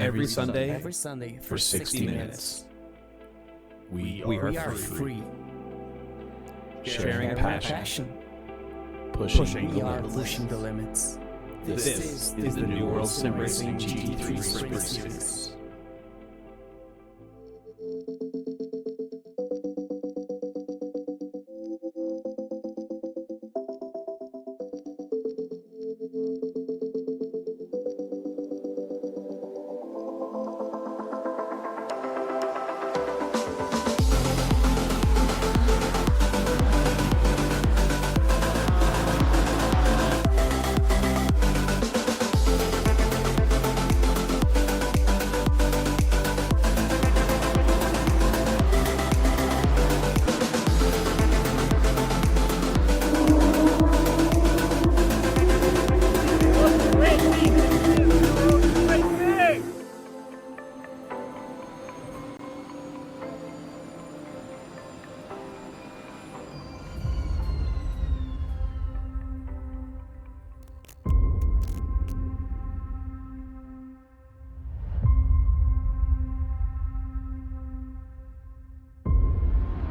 Every Sunday Every Sunday for 60 minutes. We are free. Sharing passion. Pushing the limits. pushing the limits. This is the New World Sim Racing GT3 Sprint Series.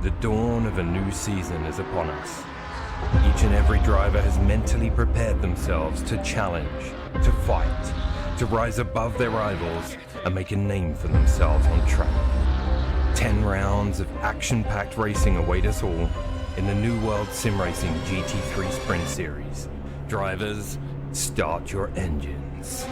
The dawn of a new season is upon us. Each and every driver has mentally prepared themselves to challenge, to fight, to rise above their rivals and make a name for themselves on track. 10 rounds of action-packed racing await us all in the New World Sim Racing GT3 Sprint Series. Drivers, start your engines.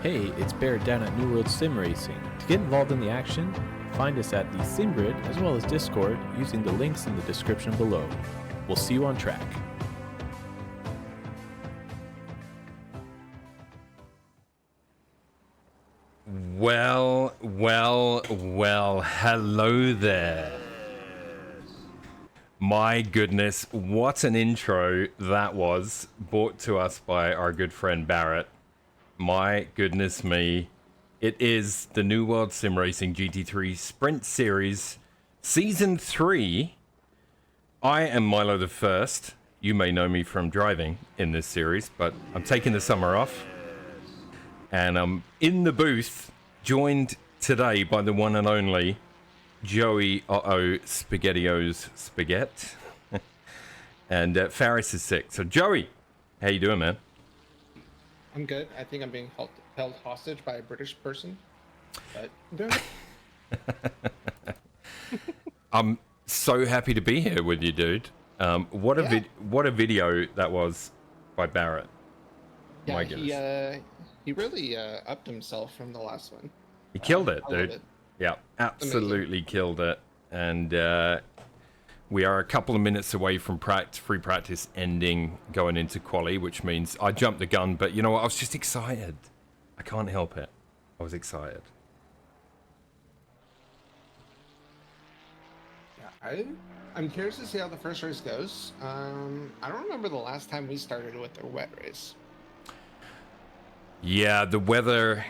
Hey, it's Barrett down at New World Sim Racing. To get involved in the action, find us at the Sim Grid as well as Discord using the links in the description below. We'll see you on track. Well, hello there. My goodness, what an intro that was, brought to us by our good friend Barrett. My goodness me. It is the New World Sim Racing GT3 Sprint Series Season 3. I am Milo the First. You may know me from driving in this series, but I'm taking the summer off. And I'm in the booth, joined today by the one and only Joey SpaghettiOs Spaghetti. And Faris is sick. So Joey, how you doing, man? I'm good. I think I'm being held hostage by a British person. But I'm doing it. I'm so happy to be here with you, dude. What a video that was by Barrett. Yeah, My goodness. he really upped himself from the last one. He killed it, I love dude. it. Yeah, absolutely killed it. And we are a couple of minutes away from free practice ending, going into quali, which means I jumped the gun. But you know what? I was just excited. I can't help it. I was excited. Yeah, I'm curious to see how the first race goes. I don't remember the last time we started with a wet race. Yeah, the weather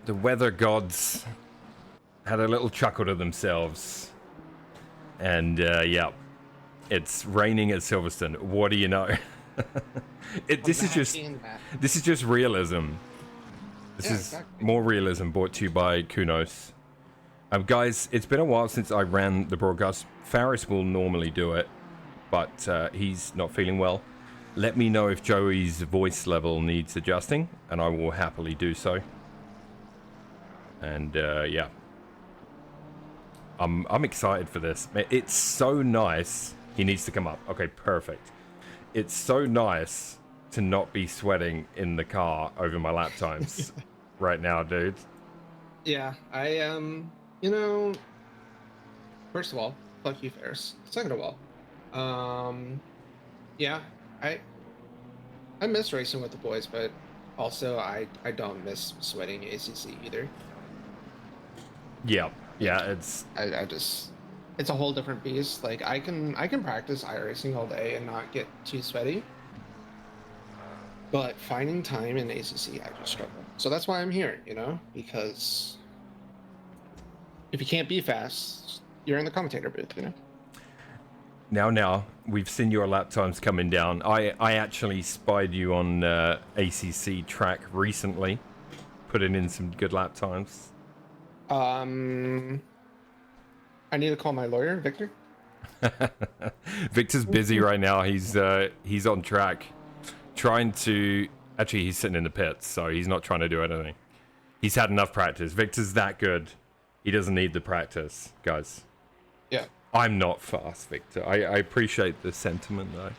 gods had a little chuckle to themselves. And yeah, it's raining at Silverstone. What do you know? This is just realism. This is exactly. more realism brought to you by Kunos. Guys, it's been a while since I ran the broadcast. Faris will normally do it, but he's not feeling well. Let me know if Joey's voice level needs adjusting, and I will happily do so. And yeah. I'm excited for this. It's so nice. He needs to come up. Okay, perfect. It's so nice to not be sweating in the car over my lap times right now, dude. Yeah, first of all, fuck you, Ferris. Second of all, yeah, I miss racing with the boys, but Also, I don't miss sweating ACC either. Yeah, yeah, it's I just it's a whole different beast. Like I can practice iRacing all day and not get too sweaty, but finding time in ACC I just struggle. So that's why I'm here, because if you can't be fast, you're in the commentator booth. now we've seen your lap times coming down. I actually spied you on ACC track recently, putting in some good lap times. I need to call my lawyer, Victor. Victor's busy right now. He's on track, trying to. Actually, he's sitting in the pits, so he's not trying to do anything. He's had enough practice. Victor's that good. He doesn't need the practice, guys. Yeah. I'm not fast, Victor. I appreciate the sentiment, though.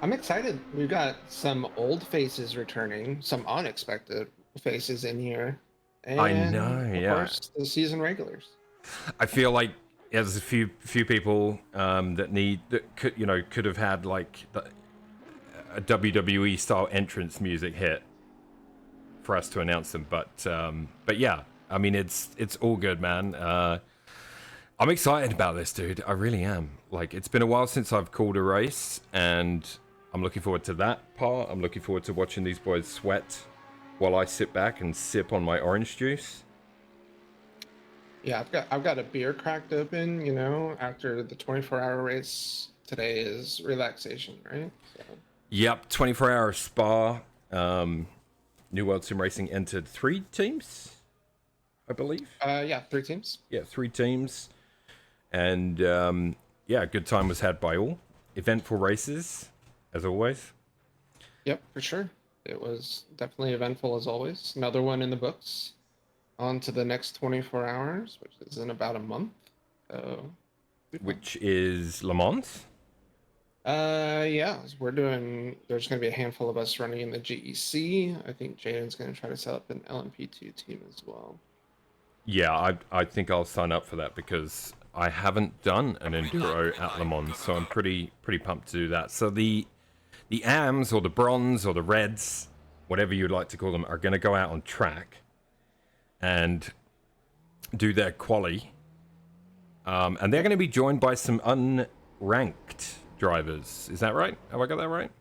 I'm excited. We've got some old faces returning, some unexpected faces in here. And I know, of yeah. course, the season regulars. I feel like there's a few people that could have had like a WWE style entrance music hit for us to announce them, but yeah, I mean it's all good, man. I'm excited about this, dude. I really am. Like, it's been a while since I've called a race, and I'm looking forward to that part. I'm looking forward to watching these boys sweat while I sit back and sip on my orange juice. Yeah, I've got a beer cracked open, after the 24-hour race. Today is relaxation, right? So. Yep, 24-hour Spa. New World Sim Racing entered 3 teams, I believe. Yeah, 3 teams. Yeah, 3 teams. And yeah, a good time was had by all. Eventful races, as always. Yep, for sure. It was definitely eventful as always. Another one in the books. On to the next 24 hours, which is in about a month. So, which is Le Mans? Yeah, there's going to be a handful of us running in the GEC. I think Jaden's going to try to set up an LMP2 team as well. Yeah, I think I'll sign up for that because I haven't done an enduro at Le Mans, so I'm pretty pumped to do that. So the AMs or the bronze or the reds, whatever you'd like to call them, are going to go out on track and do their quali. And they're going to be joined by some unranked drivers. Is that right? Have I got that right?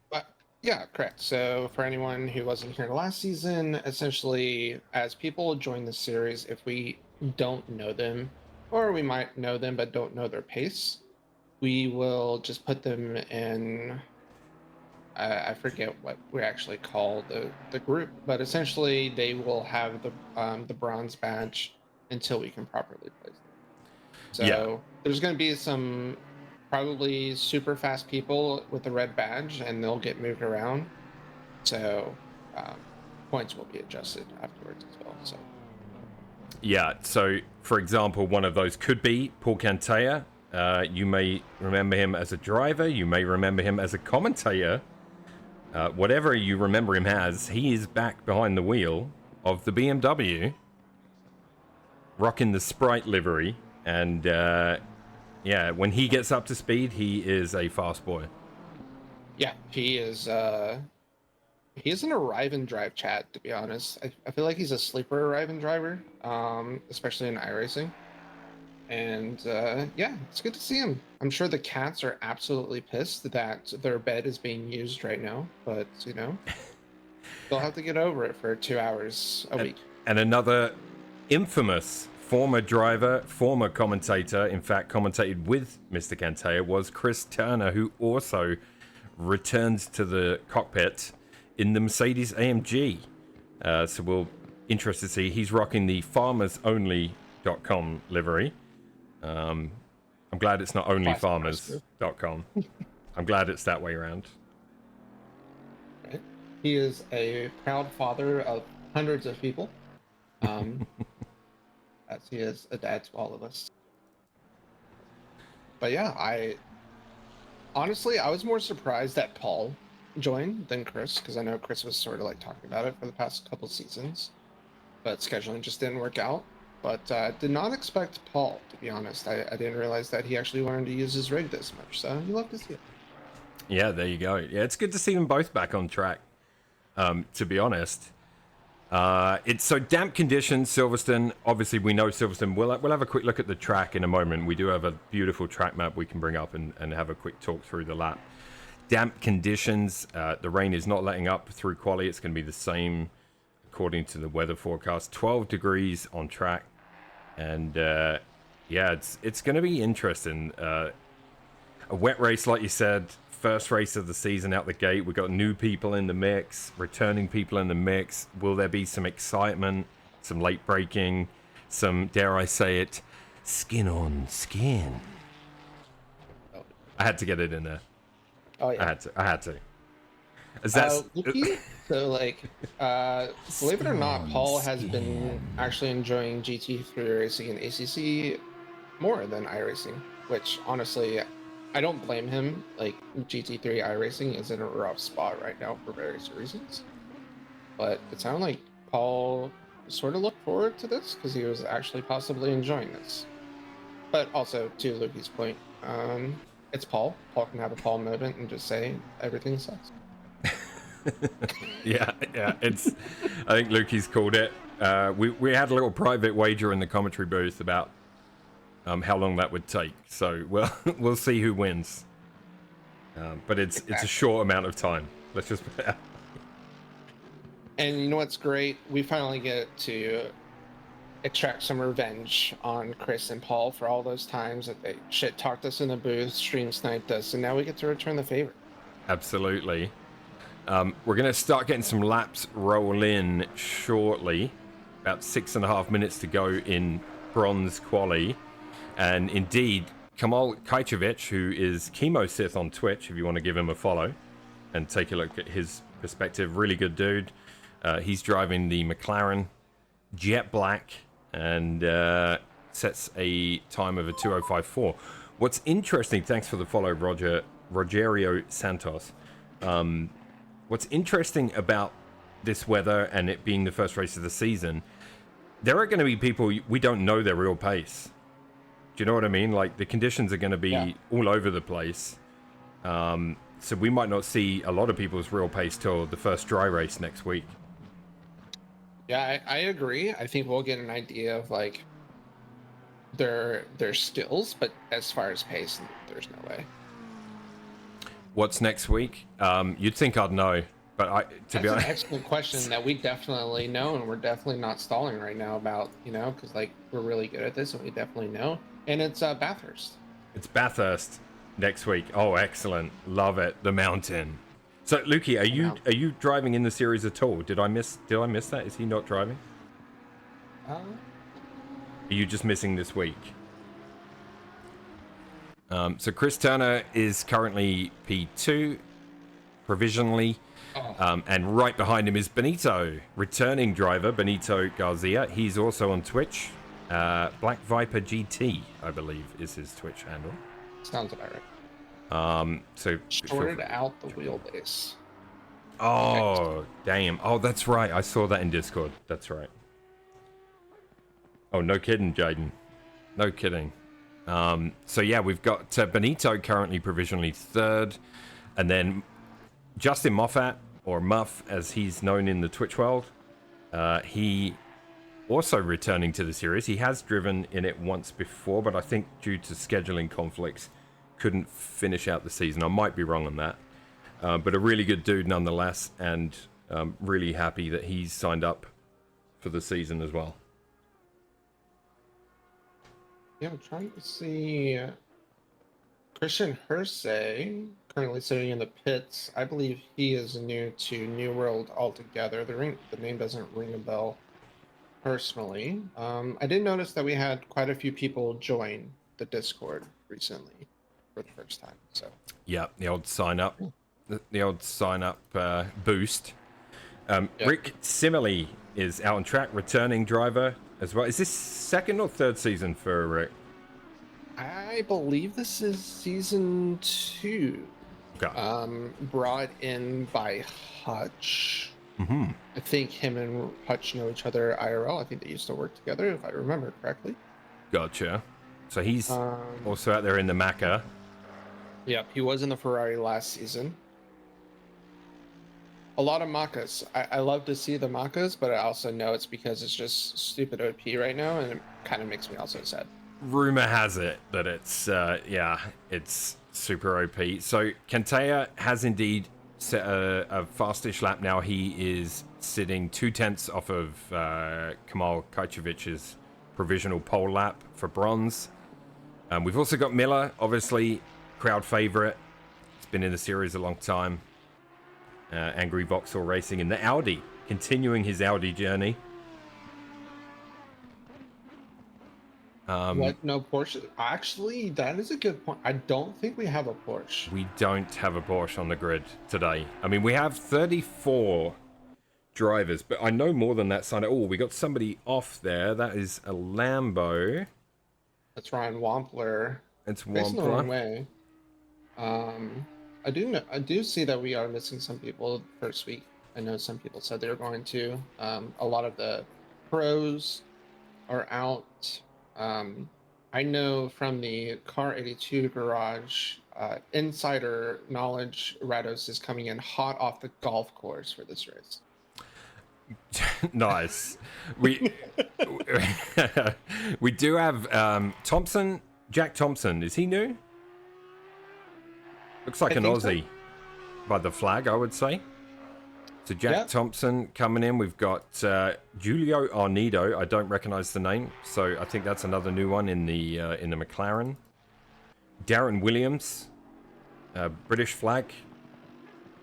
Yeah, correct. So for anyone who wasn't here last season, essentially, as people join the series, if we don't know them, or we might know them but don't know their pace, we will just put them in. I forget what we actually call the group, but essentially they will have the bronze badge until we can properly place them. So there's going to be some probably super fast people with the red badge, and they'll get moved around. So points will be adjusted afterwards as well. So yeah. So for example, one of those could be Paul Cantea. You may remember him as a driver. You may remember him as a commentator. Whatever you remember him as, he is back behind the wheel of the BMW, rocking the Sprite livery, and yeah, when he gets up to speed, he is a fast boy. Yeah, he is. He is an arrive and drive chat, to be honest. I feel like he's a sleeper arrive and driver, especially in iRacing. And yeah, it's good to see him. I'm sure the cats are absolutely pissed that their bed is being used right now, but they'll have to get over it for 2 hours a week. And another infamous former driver, former commentator, in fact, commentated with Mr. Cantea, was Chris Turner, who also returned to the cockpit in the Mercedes AMG. So we'll interested to see. He's rocking the farmersonly.com livery. I'm glad it's not onlyfarmers.com. I'm glad it's that way around. Right. He is a proud father of hundreds of people. As he is a dad to all of us. But yeah, I was more surprised that Paul joined than Chris, because I know Chris was sort of like talking about it for the past couple seasons, but scheduling just didn't work out. But did not expect Paul, to be honest. I didn't realize that he actually wanted to use his rig this much, so you love to see it. Yeah, there you go. Yeah, it's good to see them both back on track. To be honest, it's so damp conditions. Silverstone. Obviously, we know Silverstone. We'll have a quick look at the track in a moment. We do have a beautiful track map we can bring up and have a quick talk through the lap. Damp conditions. The rain is not letting up through quali. It's going to be the same according to the weather forecast. 12 degrees on track, and yeah, it's going to be interesting. A wet race, like you said. First race of the season out the gate. We've got new people in the mix, returning people in the mix. Will there be some excitement, some late breaking, some, dare I say it, skin on skin? I had to get it in there. Oh yeah. I had to. Is that so like believe it or not, Paul has been actually enjoying GT3 racing and ACC more than iRacing, which honestly I don't blame him. Like GT3 iRacing is in a rough spot right now for various reasons, but it sounded like Paul sort of looked forward to this because he was actually possibly enjoying this. But also to Lukey's point, it's Paul. Paul can have a Paul moment and just say everything sucks. yeah. It's. I think Lukey's called it. We had a little private wager in the commentary booth about how long that would take. So we'll see who wins. But it's a short amount of time. Let's just put it out. And you know what's great? We finally get to extract some revenge on Chris and Paul for all those times that they shit talked us in the booth, stream sniped us, and now we get to return the favor. Absolutely. We're going to start getting some laps roll in shortly. About 6.5 minutes to go in bronze quali. And indeed, Kamal Kajcevic, who is Chemo Sith on Twitch, if you want to give him a follow and take a look at his perspective, really good dude. He's driving the McLaren Jet Black and sets a time of a 2:05.4. What's interesting, thanks for the follow, Rogerio Santos. What's interesting about this weather and it being the first race of the season, there are going to be people we don't know their real pace. Do you know what I mean? Like the conditions are going to be all over the place. So we might not see a lot of people's real pace till the first dry race next week. Yeah, I agree. I think we'll get an idea of like their skills, but as far as pace, there's no way. What's next week? You'd think I'd know, but to be honest, that's an excellent question that we definitely know, and we're definitely not stalling right now about, because like we're really good at this, and we definitely know. And it's Bathurst. It's Bathurst next week. Oh, excellent! Love it. The mountain. So, Lukey, are you driving in the series at all? Did I miss that? Is he not driving? Are you just missing this week? So Chris Turner is currently P2, provisionally. And right behind him is Benito, returning driver, Benito Garcia. He's also on Twitch. Black Viper GT, I believe, is his Twitch handle. Sounds about right. So shorted out the wheelbase. Oh, damn. Oh, that's right. I saw that in Discord. That's right. Oh, no kidding, Jaden. No kidding. So yeah, we've got Benito currently provisionally third, and then Justin Moffat, or Muff as he's known in the Twitch world, he also returning to the series. He has driven in it once before, but I think due to scheduling conflicts couldn't finish out the season. I might be wrong on that, but a really good dude nonetheless, and really happy that he's signed up for the season as well. Yeah, I'm trying to see Christian Hersey, currently sitting in the pits. I believe he is new to New World altogether. The name doesn't ring a bell personally. I did notice that we had quite a few people join the Discord recently for the first time. So yeah, the old sign up, boost. Yep. Rick Simile is out on track, returning driver as well. Is this second or third season for Rick? I believe this is season 2. Okay. Brought in by Hutch. Mm-hmm. I think him and Hutch know each other IRL. I think they used to work together, if I remember correctly. Gotcha. So he's also out there in the Macca. Yep, he was in the Ferrari last season. A lot of Macas. I love to see the Macas, but I also know it's because it's just stupid OP right now, and it kind of makes me also sad. Rumor has it that it's it's super OP. So Kantea has indeed set a fastish lap now. He is sitting 2/10 off of Kamal Kajcevic's provisional pole lap for bronze. We've also got Miller, obviously crowd favorite. He's been in the series a long time. Angry Vauxhall Racing in the Audi, continuing his Audi journey. What? No Porsche? Actually, that is a good point. I don't think we have a Porsche. We don't have a Porsche on the grid today. I mean, we have 34 drivers, but I know more than that sign. Oh, we got somebody off there. That is a Lambo. That's Ryan Wampler. It's Facing the wrong Wampler. way. I do see that we are missing some people first week. I know some people said they were going to. A lot of the pros are out. I know from the Car 82 garage, insider knowledge, Rados is coming in hot off the golf course for this race. Nice. We we do have Thompson, Jack Thompson. Is he new? Looks like I an think so. Aussie by the flag, I would say. So Jack Yeah. Thompson coming in. We've got Julio Arnido. I don't recognize the name, so I think that's another new one in the McLaren. Darren Williams, British flag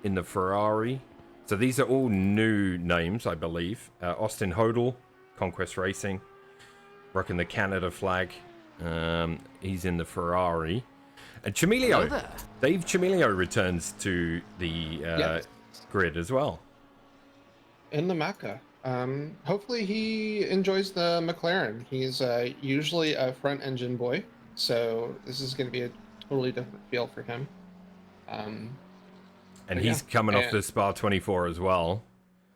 in the Ferrari. So these are all new names, I believe. Austin Hodel, Conquest Racing, rocking the Canada flag. He's in the Ferrari. And Chamilio, Dave Chamilio returns to the Yes. grid as well. In the Macca. Hopefully he enjoys the McLaren. He's usually a front engine boy, so this is going to be a totally different feel for him. And But he's yeah, coming off and- the Spa 24 as well.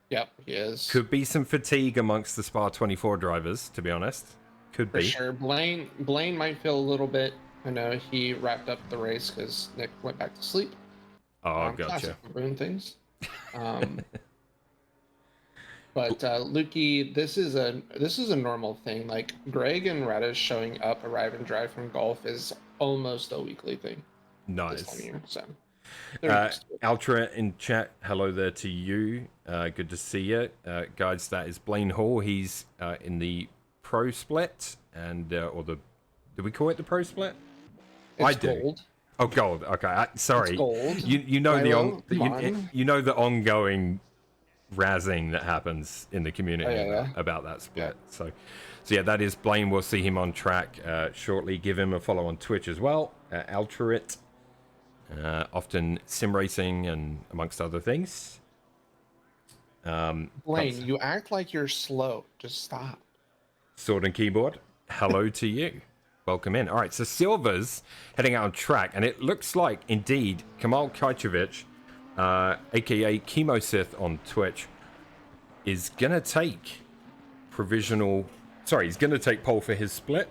Yep, he is. Could be some fatigue amongst the Spa 24 drivers, to be honest. Could For be. sure. Blaine might feel a little bit. I know he wrapped up the race because Nick went back to sleep. Oh, Classic gotcha. Boone things. But Lukey, this is a normal thing. Like Greg and Radish showing up, arrive and drive from golf is almost a weekly thing this time Nice. of year. So they're used to it. Ultra in chat, hello there to you. Good to see you. Guys, that is Blaine Hall. He's in the pro split, and or the, do we call it the pro split? It's I do. gold. Oh, gold. Okay, sorry. It's gold. You know Milo, the come on. you know the ongoing razzing that happens in the community Oh, yeah. about that split. So yeah, that is Blaine. We'll see him on track shortly. Give him a follow on Twitch as well. Altruit. Often sim racing and amongst other things. Blaine, you act like you're slow. Just stop. Sword and keyboard. Hello to you. Welcome in. All right, so Silver's heading out on track, and it looks like indeed Kamal Kajcevic, aka Chemosith on Twitch, is gonna take provisional. Sorry, he's gonna take pole for his split.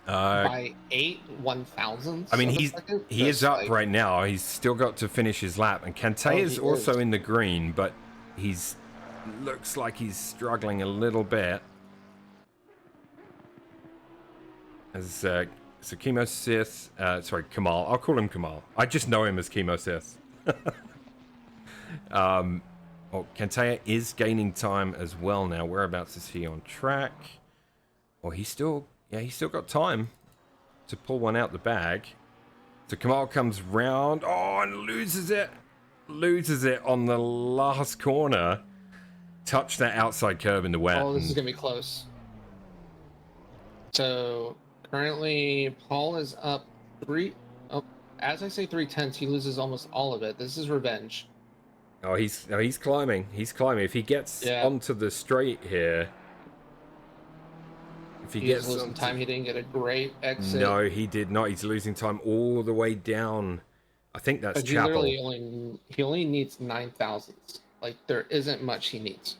By 8/1000. I mean, he is up right now. He's still got to finish his lap, and Kante is he also is. in the green, but he's looks like he's struggling a little bit. As so Chemosith, sorry, Kamal. I'll call him Kamal. I just know him as Chemosith. Well, Kantea is gaining time as well now. Whereabouts is he on track? Well, he's still got time to pull one out the bag. So Kamal comes round, and loses it on the last corner. Touched that outside curb in the wet. Oh, this is gonna be close. So currently, Paul is up 3. Oh, as I say 3/10, he loses almost all of it. This is revenge. He's climbing. He's climbing. If he gets onto the straight here, if he He's gets losing onto- time. He didn't get a great exit. No, he did not. He's losing time all the way down. I think that's But Chapel. he only needs 9,000s. Like there isn't much he needs.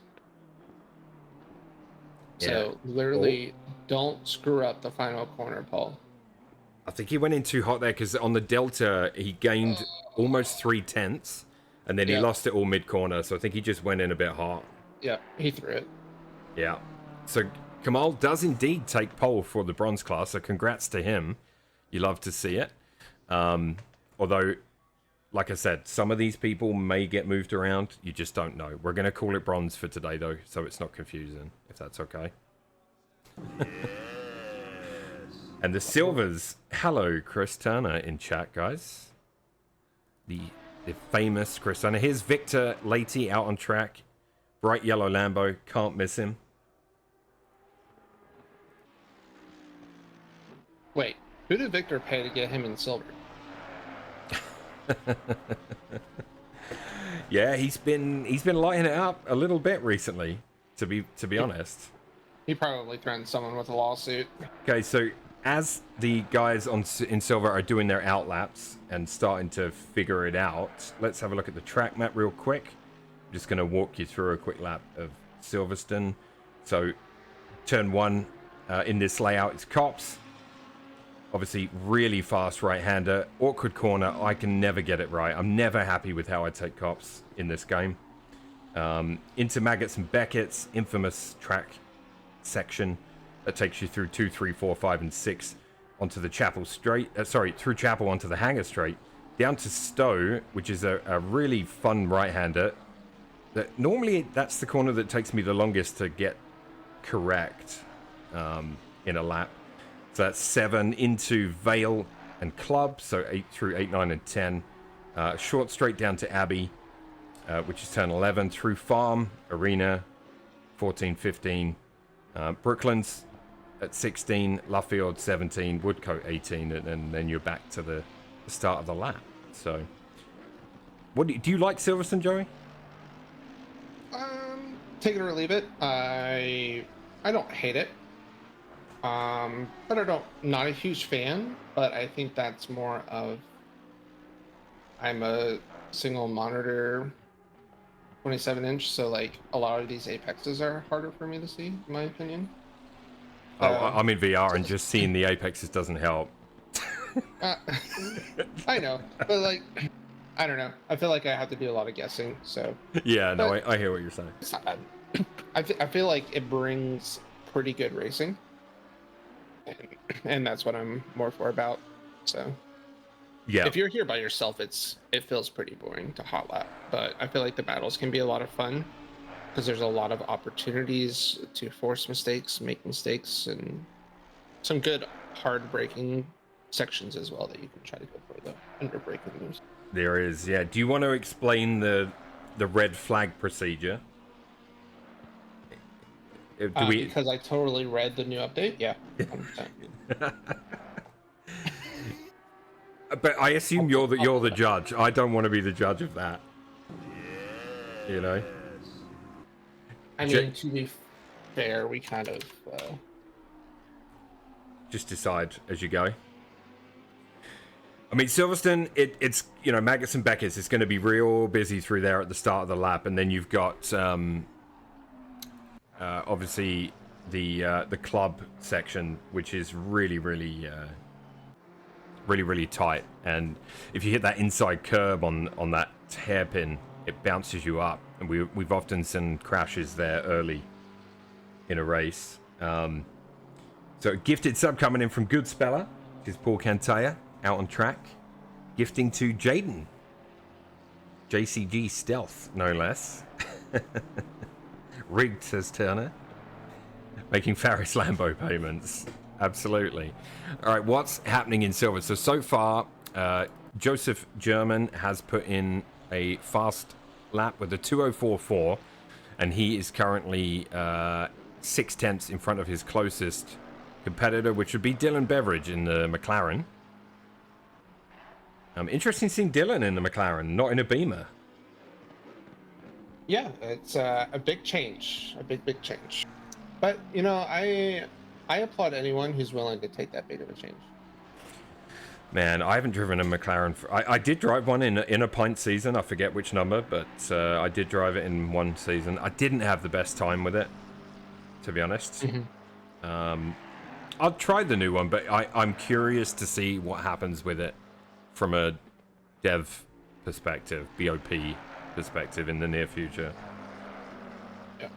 So literally, don't screw up the final corner, Paul. I think he went in too hot there because on the Delta, he gained almost 3/10, and then he lost it all mid-corner. So I think he just went in a bit hot. Yeah, he threw it. Yeah. So Kamal does indeed take pole for the bronze class. So congrats to him. You love to see it. Although, like I said, some of these people may get moved around. You just don't know. We're going to call it bronze for today, though, so it's not confusing, if that's okay. And the silvers. Hello, Chris Turner in chat, guys. The famous Chris Turner. Here's Victor Leite out on track. Bright yellow Lambo. Can't miss him. Wait, who did Victor pay to get him in silver? Yeah, he's been lighting it up a little bit recently, to be honest. He probably threatened someone with a lawsuit. Okay, so as the guys in silver are doing their outlaps and starting to figure it out, let's have a look at the track map real quick. I'm just going to walk you through a quick lap of Silverstone. So turn 1 in this layout is Cops. Obviously, really fast right-hander. Awkward corner. I can never get it right. I'm never happy with how I take Cops in this game. Into Maggots and Beckett's infamous track section that takes you through 2, 3, 4, 5, and 6 onto the Chapel Straight. Through Chapel onto the Hangar Straight. Down to Stowe, which is a really fun right-hander. Normally, that's the corner that takes me the longest to get correct in a lap. So that's 7 into Vale and Club, so 8 through 8, 9, and 10. Short straight down to Abbey, which is turn 11, through Farm, Arena, 14, 15. Brooklands at 16, Luffield 17, Woodcote 18, and then you're back to the start of the lap. So, what do you like Silverstone, Joey? Take it or leave it. I don't hate it. But not a huge fan, but I think that's more of, I'm a single monitor 27-inch, so like a lot of these apexes are harder for me to see, in my opinion. I'm in VR and just seeing the apexes doesn't help. I know, but like, I don't know. I feel like I have to do a lot of guessing, so. Yeah, no, I hear what you're saying. It's not bad. I feel like it brings pretty good racing. And that's what I'm more for about. So yeah, if you're here by yourself, it feels pretty boring to hot lap. But I feel like the battles can be a lot of fun because there's a lot of opportunities to force mistakes, make mistakes, and some good hard braking sections as well that you can try to go for the under braking moves. there is. Yeah, do you want to explain the red flag procedure? Because I totally read the new update. Yeah. 100%. But I assume you're the judge. I don't want to be the judge of that. You know. I mean, to be fair, we kind of just decide as you go. I mean, Silverstone, it's Maggots and Beckett's. It's going to be real busy through there at the start of the lap, and then you've got obviously the club section, which is really tight. And if you hit that inside curb on that hairpin, it bounces you up. And we've often seen crashes there early in a race. So gifted sub coming in from Good Speller, which is Paul Cantaya, out on track. Gifting to Jaden. JCG Stealth, no less. Rigged, says Turner. Making Faris Lambo payments. Absolutely. All right, what's happening in silver? So far, Joseph German has put in a fast lap with a 2:04.4, and he is currently 6/10 in front of his closest competitor, which would be Dylan Beveridge in the McLaren. Interesting seeing Dylan in the McLaren, not in a Beamer. Yeah, it's a big change, a big change. But I applaud anyone who's willing to take that big of a change. Man, I haven't driven a McLaren. I did drive one in a pint season. I forget which number, but I did drive it in one season. I didn't have the best time with it, to be honest. Mm-hmm. I'll try the new one, but I'm curious to see what happens with it from a dev perspective, BOP perspective in the near future. Yeah.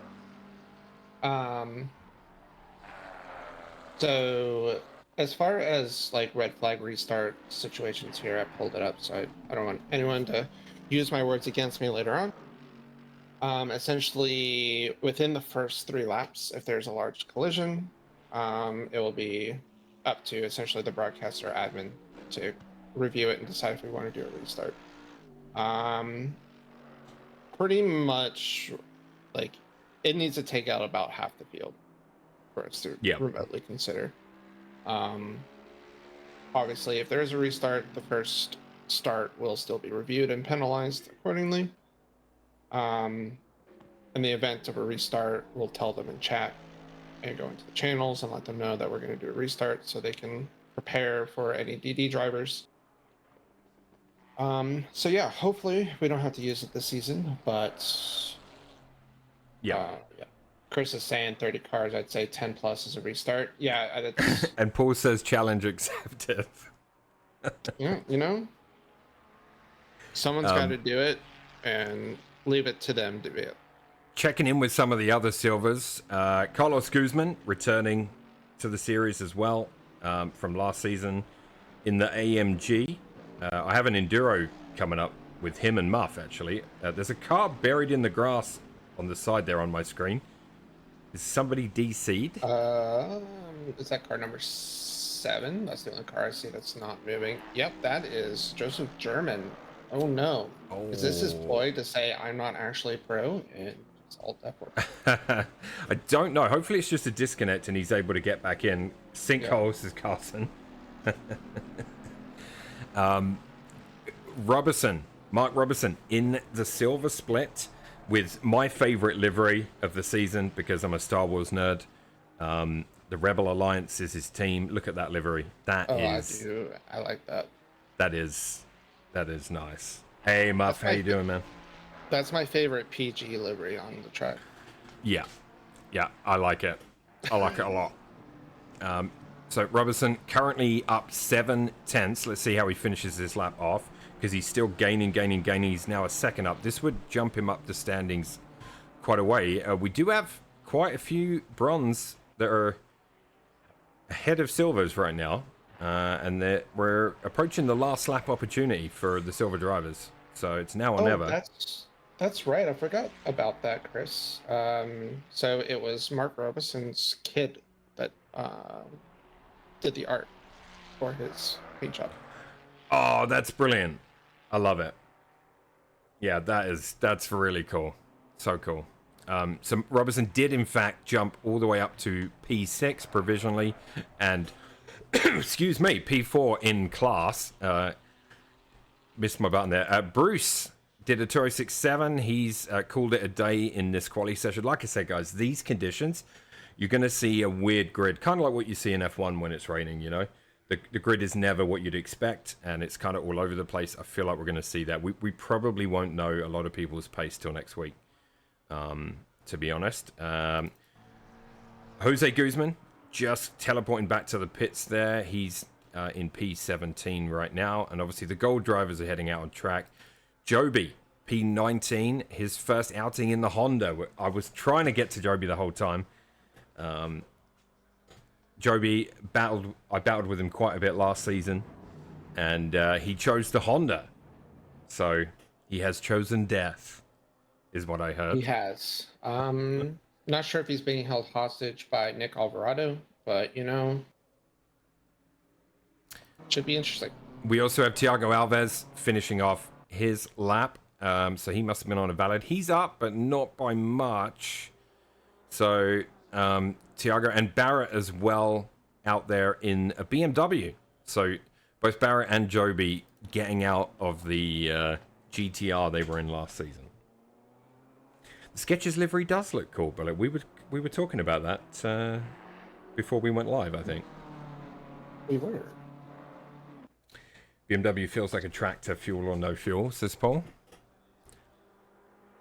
So as far as like red flag restart situations here, I pulled it up, so I don't want anyone to use my words against me later on. Essentially, within the first 3 laps, if there's a large collision, it will be up to essentially the broadcaster admin to review it and decide if we want to do a restart. Pretty much, like, it needs to take out about half the field for us to remotely consider. Obviously, if there is a restart, the first start will still be reviewed and penalized accordingly. In the event of a restart, we'll tell them in chat and go into the channels and let them know that we're going to do a restart so they can prepare for any DD drivers. So yeah, hopefully we don't have to use it this season, but yeah. Chris is saying 30 cars. I'd say 10 plus is a restart. Yeah. And Paul says challenge accepted. Yeah, you know, someone's got to do it and leave it to them to do it. Checking in with some of the other silvers. Carlos Guzman returning to the series as well from last season in the AMG. I have an Enduro coming up with him and Muff, actually. There's a car buried in the grass on the side there on my screen. Is somebody DC'd? Is that car number 7? That's the only car I see that's not moving. Yep, that is Joseph German. Oh no. Is this his ploy to say I'm not actually pro? And it's all F4. I don't know. Hopefully it's just a disconnect and he's able to get back in. Sinkholes is Carson. Mark Robertson in the silver split with my favorite livery of the season because I'm a Star Wars nerd. The Rebel Alliance is his team. Look at that livery. I do. I like that. That is nice. Hey, Muff, how you doing, man? That's my favorite PG livery on the track. Yeah, I like it. I like it a lot. So Robertson currently up 7 tenths. Let's see how he finishes this lap off because he's still gaining. He's now a second up. This would jump him up the standings quite a way. We do have quite a few bronze that are ahead of silvers right now. And we're approaching the last lap opportunity for the silver drivers. So it's now or never. That's right. I forgot about that, Chris. So it was Mark Robeson's kid that did the art for his paint job. Oh, that's brilliant. I love it. Yeah, that's really cool. So cool. So Robertson did in fact jump all the way up to P6 provisionally and excuse me, P4 in class. Missed my button there. Bruce did a 206.7. He's called it a day in this quali session. Like I said, guys, these conditions, you're going to see a weird grid, kind of like what you see in F1 when it's raining, you know? The grid is never what you'd expect, and it's kind of all over the place. I feel like we're going to see that. We probably won't know a lot of people's pace till next week, to be honest. Jose Guzman, just teleporting back to the pits there. He's in P17 right now. And obviously the gold drivers are heading out on track. Joby, P19, his first outing in the Honda. I was trying to get to Joby the whole time. Joby, I battled with him quite a bit last season. And he chose the Honda. So he has chosen death, is what I heard. He has. Not sure if he's being held hostage by Nick Alvarado, but you know, should be interesting. We also have Thiago Alves finishing off his lap, so he must have been on a valid. He's up, but not by much. So Thiago and Barrett as well out there in a BMW. So both Barrett and Joby getting out of the GTR they were in last season. Sketch's livery does look cool, but we were talking about that before we went live, I think. We were. BMW feels like a tractor, fuel or no fuel, says Paul.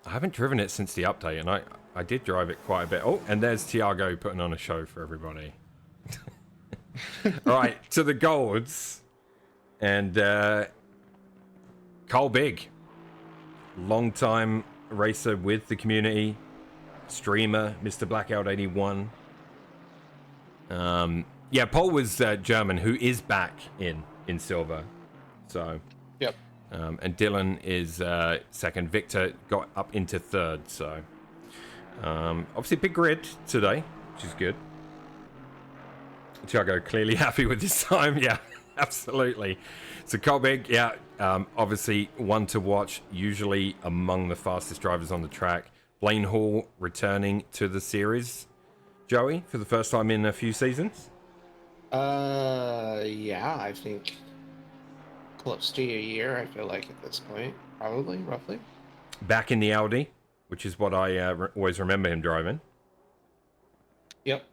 I haven't driven it since the update, and I did drive it quite a bit. Oh, and there's Thiago putting on a show for everybody. All right, to the golds. And Carl Big, long-time racer with the community, streamer, Mr. Blackout 81. Yeah, Paul was German, who is back in silver. So, Yep. and Dylan is second. Victor got up into third. So, obviously, big grid today, which is good. Thiago clearly happy with his time. Yeah, absolutely. So Colbig, yeah, obviously one to watch, usually among the fastest drivers on the track. Blaine Hall returning to the series, Joey, for the first time in a few seasons. Yeah, I think close to a year, I feel like at this point, probably, roughly. Back in the Audi, which is what I always remember him driving. Yep.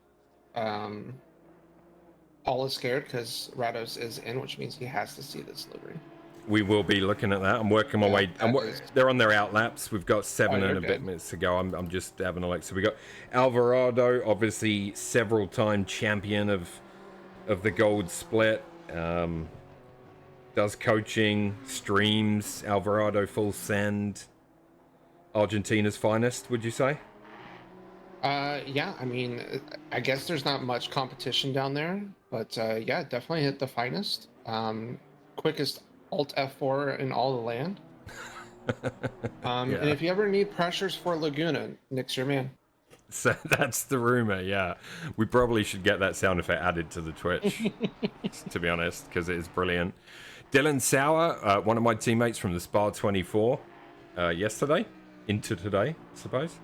Paul is scared because Rados is in, which means he has to see this livery. We will be looking at that. I'm working my way. They're on their out laps. We've got 7 and a bit minutes to go. I'm just having a look. So we got Alvarado, obviously several-time champion of the gold split. Does coaching, streams. Alvarado full send. Argentina's finest, would you say? Yeah, I mean, I guess there's not much competition down there, but yeah, definitely hit the finest. Quickest Alt F4 in all the land. Yeah. And if you ever need pressures for Laguna, Nick's your man. So that's the rumor, yeah. We probably should get that sound effect added to the Twitch, to be honest, because it is brilliant. Dylan Sauer, one of my teammates from the Spa 24 yesterday, into today, I suppose.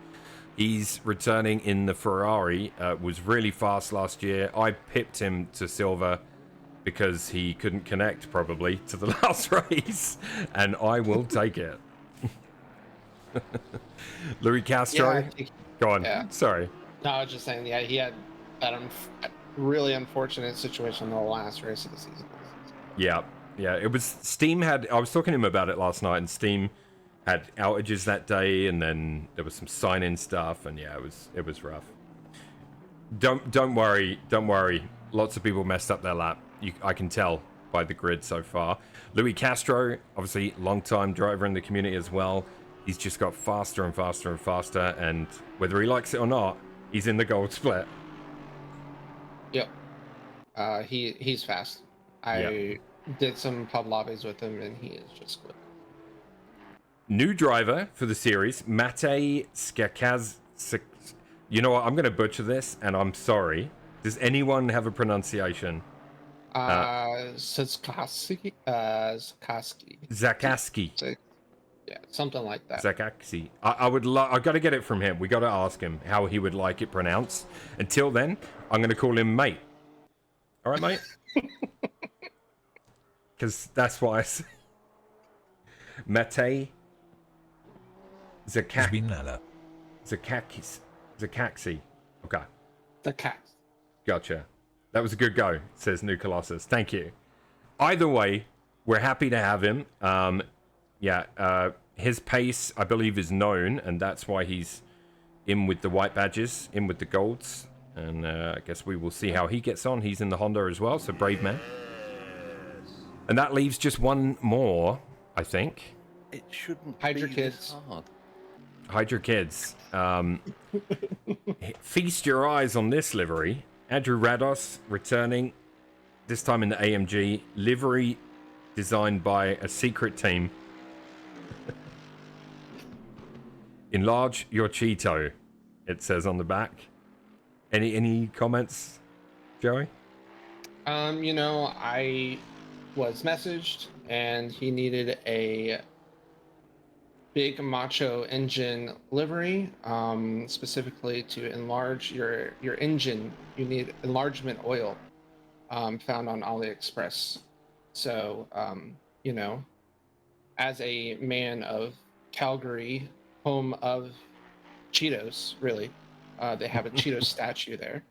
He's returning in the Ferrari, was really fast last year. I pipped him to silver because he couldn't connect probably to the last race, and I will take it. Louis Castro, go on. Yeah. Sorry. No, I was just saying, yeah, he had that really unfortunate situation in the last race of the season. Yeah, it was Steam I was talking to him about it last night, and Steam had outages that day, and then there was some sign-in stuff, and yeah, it was rough. Don't worry. Lots of people messed up their lap. I can tell by the grid so far. Louis Castro, obviously long-time driver in the community as well. He's just got faster and faster and faster, and whether he likes it or not, he's in the gold split. Yep. He's fast. I did some pub lobbies with him, and he is just quick. New driver for the series, Matej Skakaz. You know what? I'm going to butcher this, and I'm sorry. Does anyone have a pronunciation? Zakaski. Zakaski. Yeah, something like that. Zakaksi. I got to get it from him. We got to ask him how he would like it pronounced. Until then, I'm going to call him mate. All right, mate? Because that's what I say. Matej Zakaxi. Okay. The cat. Gotcha. That was a good go, says New Colossus. Thank you. Either way, we're happy to have him. His pace, I believe, is known, and that's why he's in with the white badges, in with the golds. And I guess we will see how he gets on. He's in the Honda as well, so brave man. And that leaves just one more, I think. It shouldn't Hide your be kids. this hard. Hide your kids. Feast your eyes on this livery. Andrew Rados returning, this time in the AMG. Livery designed by a secret team. Enlarge your Cheeto, it says on the back. Any comments, Joey? I was messaged, and he needed a big macho engine livery, specifically to enlarge your engine. You need enlargement oil, found on AliExpress. So, as a man of Calgary, home of Cheetos, really, they have a Cheeto statue there.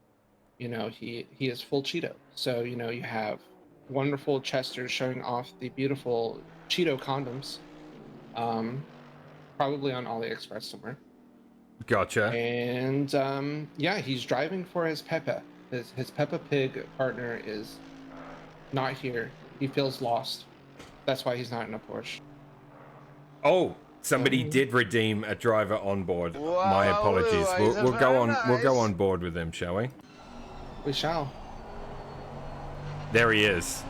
He is full Cheeto. So, you have wonderful Chesters showing off the beautiful Cheeto condoms. Probably on AliExpress somewhere. Gotcha. And he's driving for his Pepe. His Peppa Pig partner is not here. He feels lost. That's why he's not in a Porsche. Oh, somebody Oh. did redeem a driver on board. Wow, My apologies. wow, We'll go on. very We'll go nice. on board with him, shall we? We shall. There he is.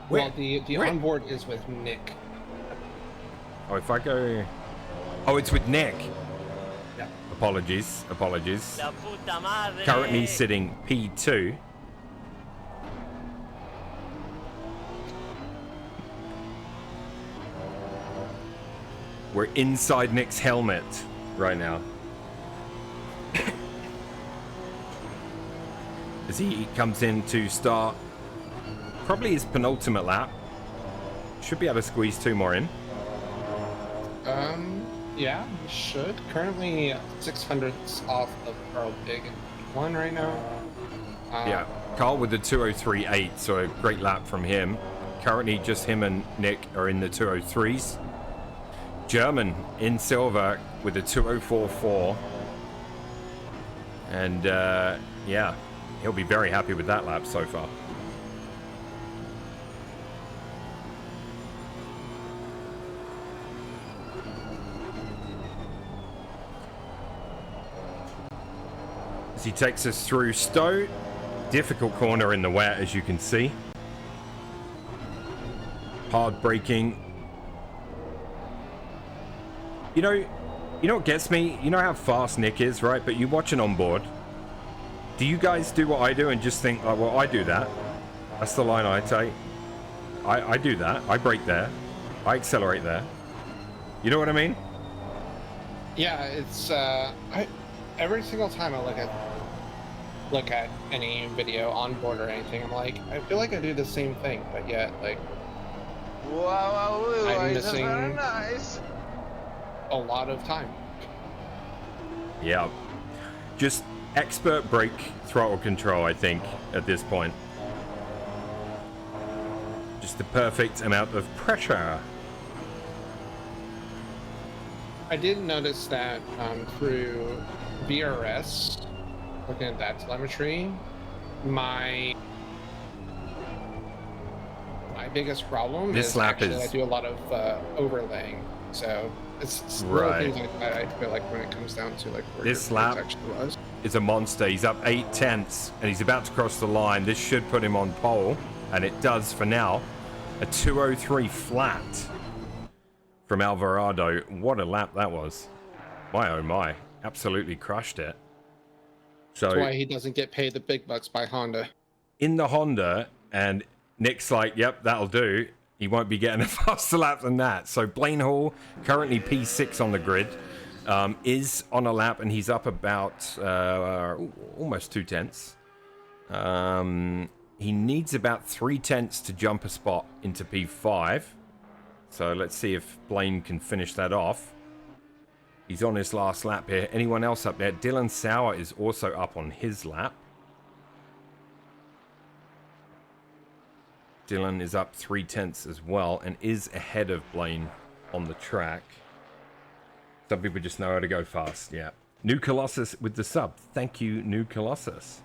Where- Well, the where- onboard is with Nick. Oh, if I go. Oh, it's with Nick. Yeah. Apologies. Apologies. La puta madre. Currently sitting P2. We're inside Nick's helmet right now. As he comes in to start probably his penultimate lap. Should be able to squeeze 2 more in. Yeah, we should. Currently 600ths off of Carl Big one right now. Yeah, Carl with the 203.8, so a great lap from him. Currently, just him and Nick are in the 203s. German in silver with a 204.4. And yeah, he'll be very happy with that lap so far. As he takes us through Stowe. Difficult corner in the wet, as you can see. Hard braking. You know what gets me? You know how fast Nick is, right? But you watch it on board. Do you guys do what I do and just think, oh, well, I do that. That's the line I take. I do that. I brake there. I accelerate there. You know what I mean? Yeah, it's every single time I look at any video on board or anything, I'm like, I feel like I do the same thing, but yet like Wow, I'm it's missing- very nice. a lot of time. Yeah. Just expert brake throttle control, I think, at this point. Just the perfect amount of pressure. I did notice that through VRS, looking at that telemetry, my biggest problem This is lap actually is- I do a lot of overlaying. So it's little Right. things like that I feel like when it comes down to like where This your brakes lap- actually was. Is a monster. He's up 8/10 and he's about to cross the line. This should put him on pole, and it does for now. A 203 flat from Alvarado. What a lap that was. My oh my. Absolutely crushed it. That's So why he doesn't get paid the big bucks by Honda. in the Honda, and Nick's like, yep, that'll do. He won't be getting a faster lap than that. So Blaine Hall, currently P6 on the grid, is on a lap, and he's up about almost 2/10. He needs about 3/10 to jump a spot into P5. So let's see if Blaine can finish that off. He's on his last lap here. Anyone else up there? Dylan Sauer is also up on his lap. Dylan is up 3/10 as well and is ahead of Blaine on the track. Some people just know how to go fast, yeah. New Colossus with the sub. Thank you, New Colossus.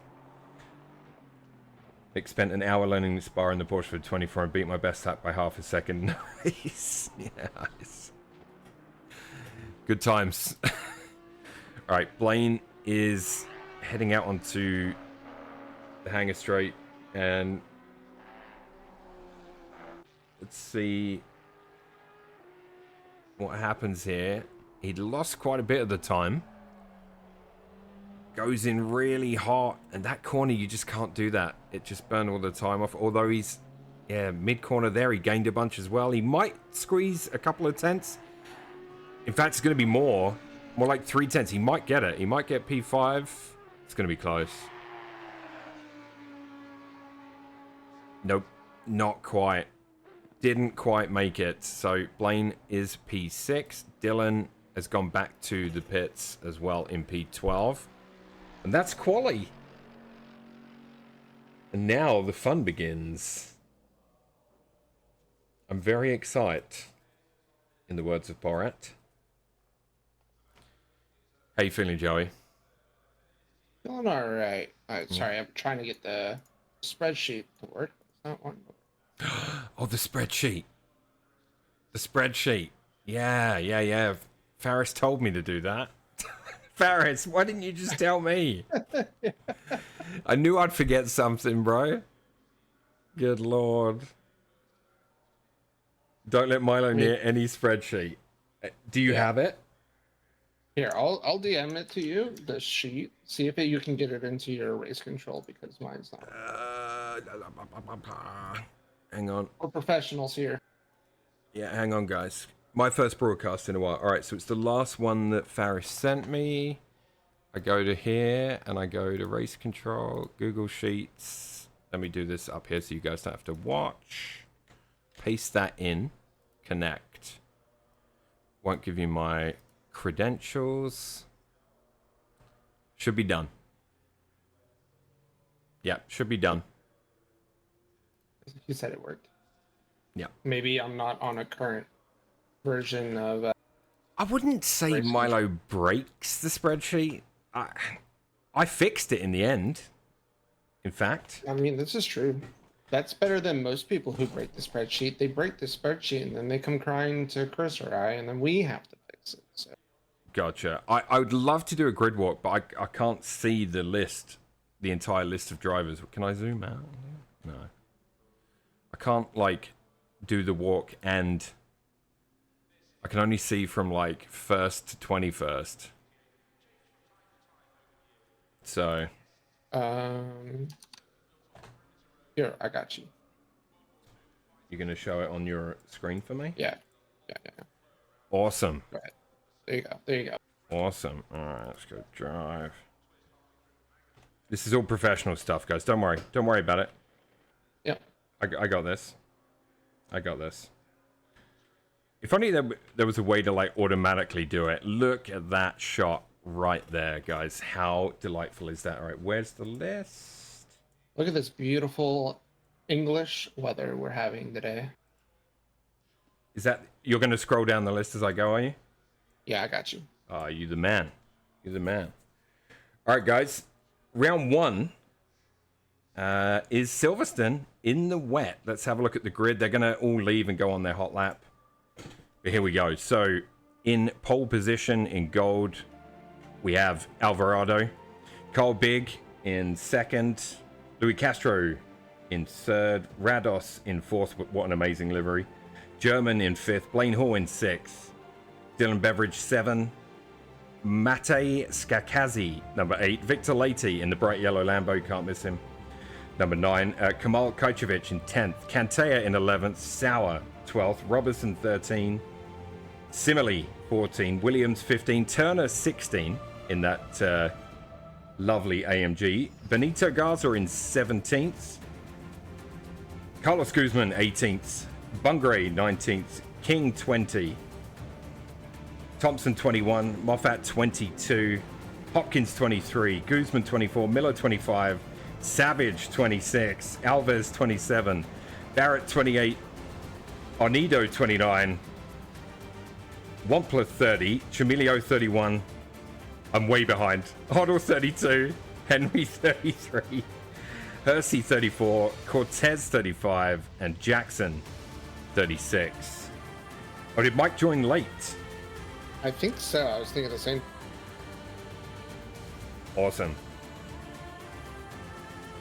Nick spent an hour learning the spar in the Porsche for 24 and beat my best lap by half a second. Nice. Yeah, nice. Good times. Alright, Blaine is heading out onto the hangar straight, and let's see what happens here. He'd lost quite a bit of the time. Goes in really hot, and that corner, you just can't do that. It just burned all the time off. Although he's, yeah, mid-corner there, he gained a bunch as well. He might squeeze a couple of tenths. In fact, it's going to be more like 3/10. He might get it. He might get P5. It's going to be close. Nope, not quite. Didn't quite make it. So Blaine is P6. Dylan has gone back to the pits as well in P12. And that's quali. And now the fun begins. I'm very excited, in the words of Borat. How you feeling, Joey? Feeling all right. Sorry, I'm trying to get the spreadsheet to work. It's not one. Oh, the spreadsheet. The spreadsheet. Yeah. Faris told me to do that. Faris, why didn't you just tell me? I knew I'd forget something, bro. Good lord. Don't let Milo near any spreadsheet. Do you have it? Here, I'll DM it to you. The sheet. See if you can get it into your race control because mine's not. Hang on. We're professionals here. Yeah, hang on, guys. My first broadcast in a while. All right, so it's the last one that Faris sent me. I go to here and I go to race control, Google Sheets. Let me do this up here so you guys don't have to watch. Paste that in. Connect. Won't give you my credentials. Should be done. Yeah, should be done. You said it worked. Yeah. Maybe I'm not on a current version of. I wouldn't say Milo breaks the spreadsheet. I fixed it in the end. In fact. I mean, this is true. That's better than most people who break the spreadsheet. They break the spreadsheet and then they come crying to Chris or I, and then we have to fix it. So. Gotcha. I would love to do a grid walk, but I can't see the list, the entire list of drivers. Can I zoom out? No. I can't, like, do the walk, and I can only see from, like, 1st to 21st. So. Here, I got you. You're going to show it on your screen for me? Yeah. Awesome. Go ahead. There you go. Awesome. All right, let's go drive. This is all professional stuff, guys. Don't worry. Don't worry about it. Yep. I got this. If only there was a way to, like, automatically do it. Look at that shot right there, guys. How delightful is that? All right, where's the list? Look at this beautiful English weather we're having today. Is that... You're going to scroll down the list as I go, are you? Yeah, I got you. You the man. You're the man. All right, guys. Round 1 is Silverstone in the wet. Let's have a look at the grid. They're going to all leave and go on their hot lap. But here we go. So, in pole position in gold, we have Alvarado. Carl Big in second. Louis Castro in third. Rados in fourth. What an amazing livery. German in fifth. Blaine Hall in sixth. Dylan Beveridge 7. Matej Skakazi, number 8. Victor Leite in the bright yellow Lambo, can't miss him. Number 9. Kamal Kajcevic in 10th. Kantea in 11th. Sauer 12th. Robertson 13. Simile 14. Williams 15. Turner 16 in that lovely AMG. Benito Garza in 17th. Carlos Guzman 18th. Bungray 19th. King 20. Thompson 21, Moffat 22, Hopkins 23, Guzman 24, Miller 25, Savage 26, Alves 27, Barrett 28, Onido 29, Wampler 30, Chamilio 31, I'm way behind, Hoddle 32, Henry 33, Hersey 34, Cortez 35, and Jackson 36. Oh, did Mike join late? I think so. I was thinking the same. Awesome.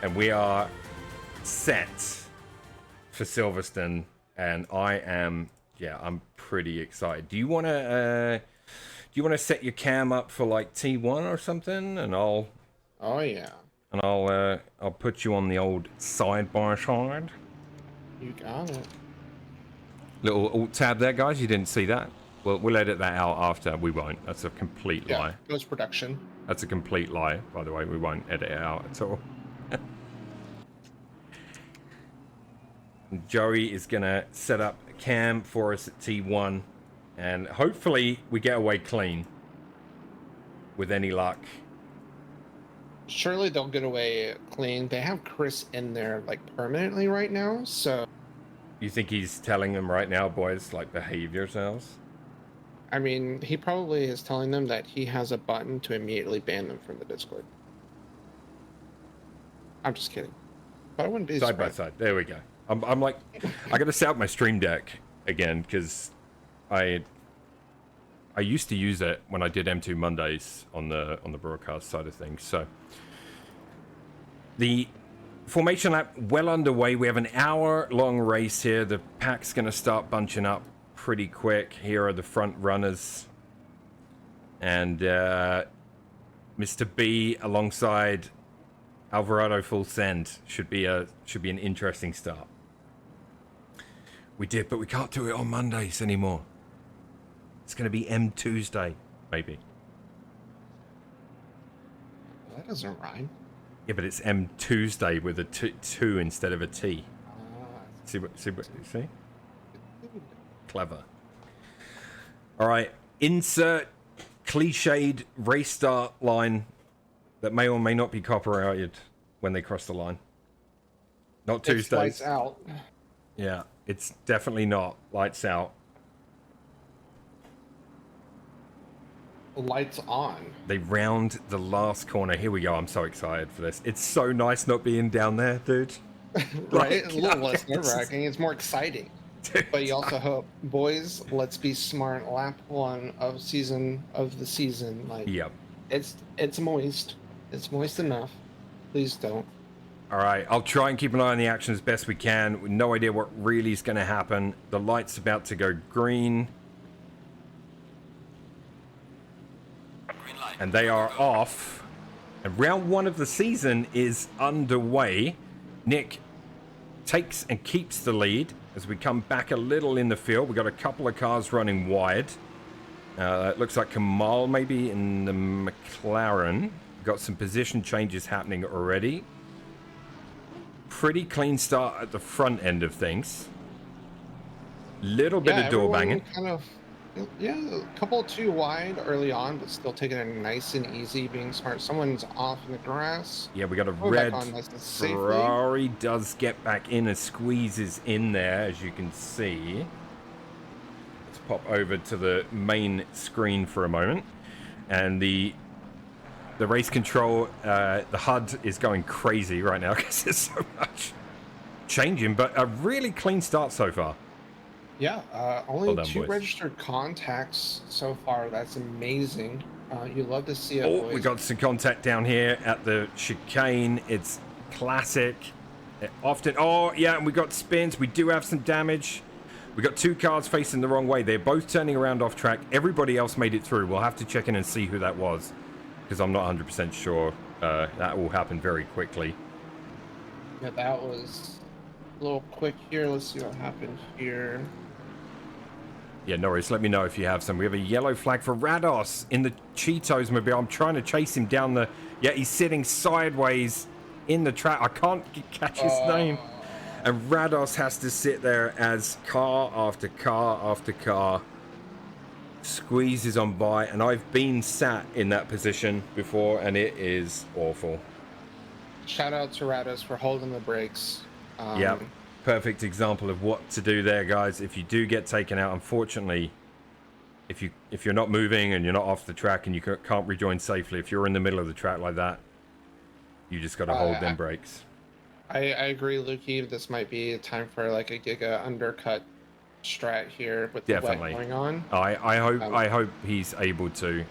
And we are set for Silverstone, and I'm pretty excited. Do you want to set your cam up for like T1 or something, and I'll put you on the old side by side. You got it. Little alt tab there, guys. You didn't see that? We'll edit that out after. We won't. That's a complete lie. Post production. That's a complete lie, by the way. We won't edit it out at all. Joey is going to set up a cam for us at T1. And hopefully we get away clean. With any luck. Surely they'll get away clean. They have Chris in there like permanently right now, so... You think he's telling them right now, boys, like, behave yourselves? I mean, he probably is telling them that he has a button to immediately ban them from the Discord. I'm just kidding. But I wouldn't be Side by surprised. side. There we go. I'm like, I got to set up my stream deck again because I used to use it when I did M2 Mondays on the broadcast side of things. So the formation lap well underway. We have an hour-long race here. The pack's going to start bunching up pretty quick. Here are the front runners, and Mr. B alongside Alvarado full send should be an interesting start. We did, but we can't do it on Mondays anymore. It's going to be M Tuesday, maybe. That doesn't rhyme. Yeah, but it's M Tuesday with a two instead of a T. See? Clever. All right, insert cliched race start line that may or may not be copyrighted when they cross the line. Not It's Tuesdays. lights out. Yeah, it's definitely not lights out. Lights on. They round the last corner. Here we go. I'm so excited for this. It's so nice not being down there, dude. Right? Like, A little less nerve-wracking. It's more exciting. dude. But you also hope, boys, let's be smart. Lap 1 of the season. Like, Yep. it's moist. It's moist enough. Please don't. All right, I'll try and keep an eye on the action as best we can. With no idea what really is going to happen. The light's about to go green. And they are off. And round 1 of the season is underway. Nick takes and keeps the lead as we come back a little in the field. We've got a couple of cars running wide. It looks like Kamal maybe in the McLaren. Got some position changes happening already. Pretty clean start at the front end of things. Little bit of door everyone banging. Kind of, a couple too wide early on, but still taking it nice and easy, being smart. Someone's off in the grass. Yeah, we got a Going back red on nice and safely. Ferrari does get back in and squeezes in there, as you can see. Let's pop over to the main screen for a moment. And the race control, the HUD is going crazy right now because there's so much changing, but a really clean start so far. Yeah, only Well done, 2 boys. registered contacts so far. That's amazing. You love to see it, Oh, boys. we got some contact down here at the chicane. It's classic. Often, oh yeah, and we got spins. We do have some damage. We got 2 cars facing the wrong way. They're both turning around off track. Everybody else made it through. We'll have to check in and see who that was, because I'm not 100% sure. That will happen very quickly. Yeah, that was a little quick here. Let's see what happened here. Yeah, Norris, let me know if you have some. We have a yellow flag for Rados in the Cheetos mobile. I'm trying to chase him down the... Yeah, he's sitting sideways in the track. I can't catch his name. And Rados has to sit there as car after car after car squeezes on by. And I've been sat in that position before, and it is awful. Shout out to Rados for holding the brakes. Yeah, perfect example of what to do there, guys. If you do get taken out, unfortunately, if you're not moving and you're not off the track and you can't rejoin safely, if you're in the middle of the track like that, you just got to hold them brakes. I agree, Lukey. This might be a time for like a Giga undercut strat here with the Definitely wet going on. I hope he's able to.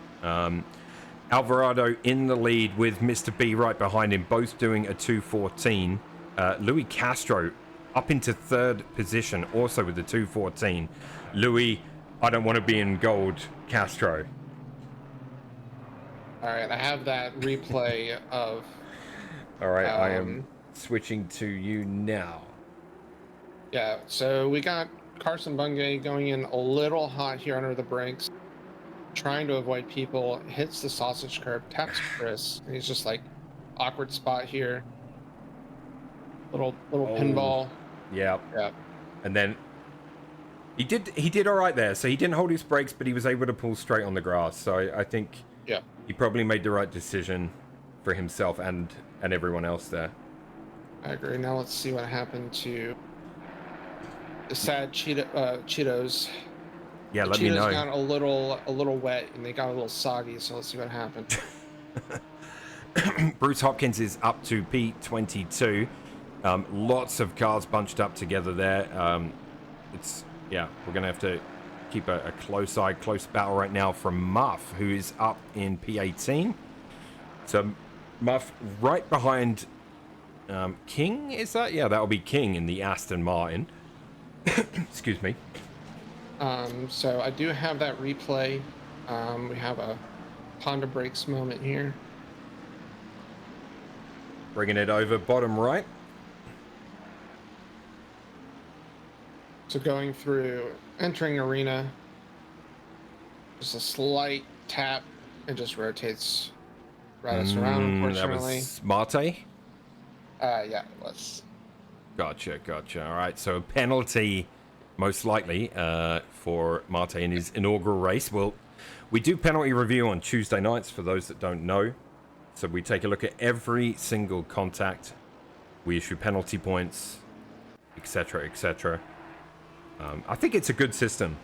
Alvarado in the lead with Mr. B right behind him, both doing a 2:14. Louis Castro up into 3rd position, also with the 2:14. Louis, I don't want to be in gold, Castro. All right, I have that replay of. All right, I am switching to you now. Yeah, so we got Carson Bungay going in a little hot here under the brakes, trying to avoid people, hits the sausage curb, taps Chris, and he's just like, awkward spot here. Little pinball. Yeah. Yeah. And then he did all right there. So he didn't hold his brakes, but he was able to pull straight on the grass. So I think he probably made the right decision for himself and everyone else there. I agree. Now let's see what happened to the sad Cheetos. Yeah, The let me Cheetos know. got a little wet and they got a little soggy. So let's see what happened. Bruce Hopkins is up to P22. Lots of cars bunched up together there. We're going to have to keep a close battle right now from Muff, who is up in P18. So Muff right behind King, is that? Yeah, that'll be King in the Aston Martin. Excuse me. So I do have that replay. We have a Honda brakes moment here. Bringing it over bottom right. So going through, entering arena, just a slight tap, it just rotates right us around, unfortunately. That was Mate? Yeah, it was. Gotcha. All right, so a penalty, most likely, for Mate in his inaugural race. Well, we do penalty review on Tuesday nights, for those that don't know. So we take a look at every single contact. We issue penalty points, etc., etc. I think it's a good system,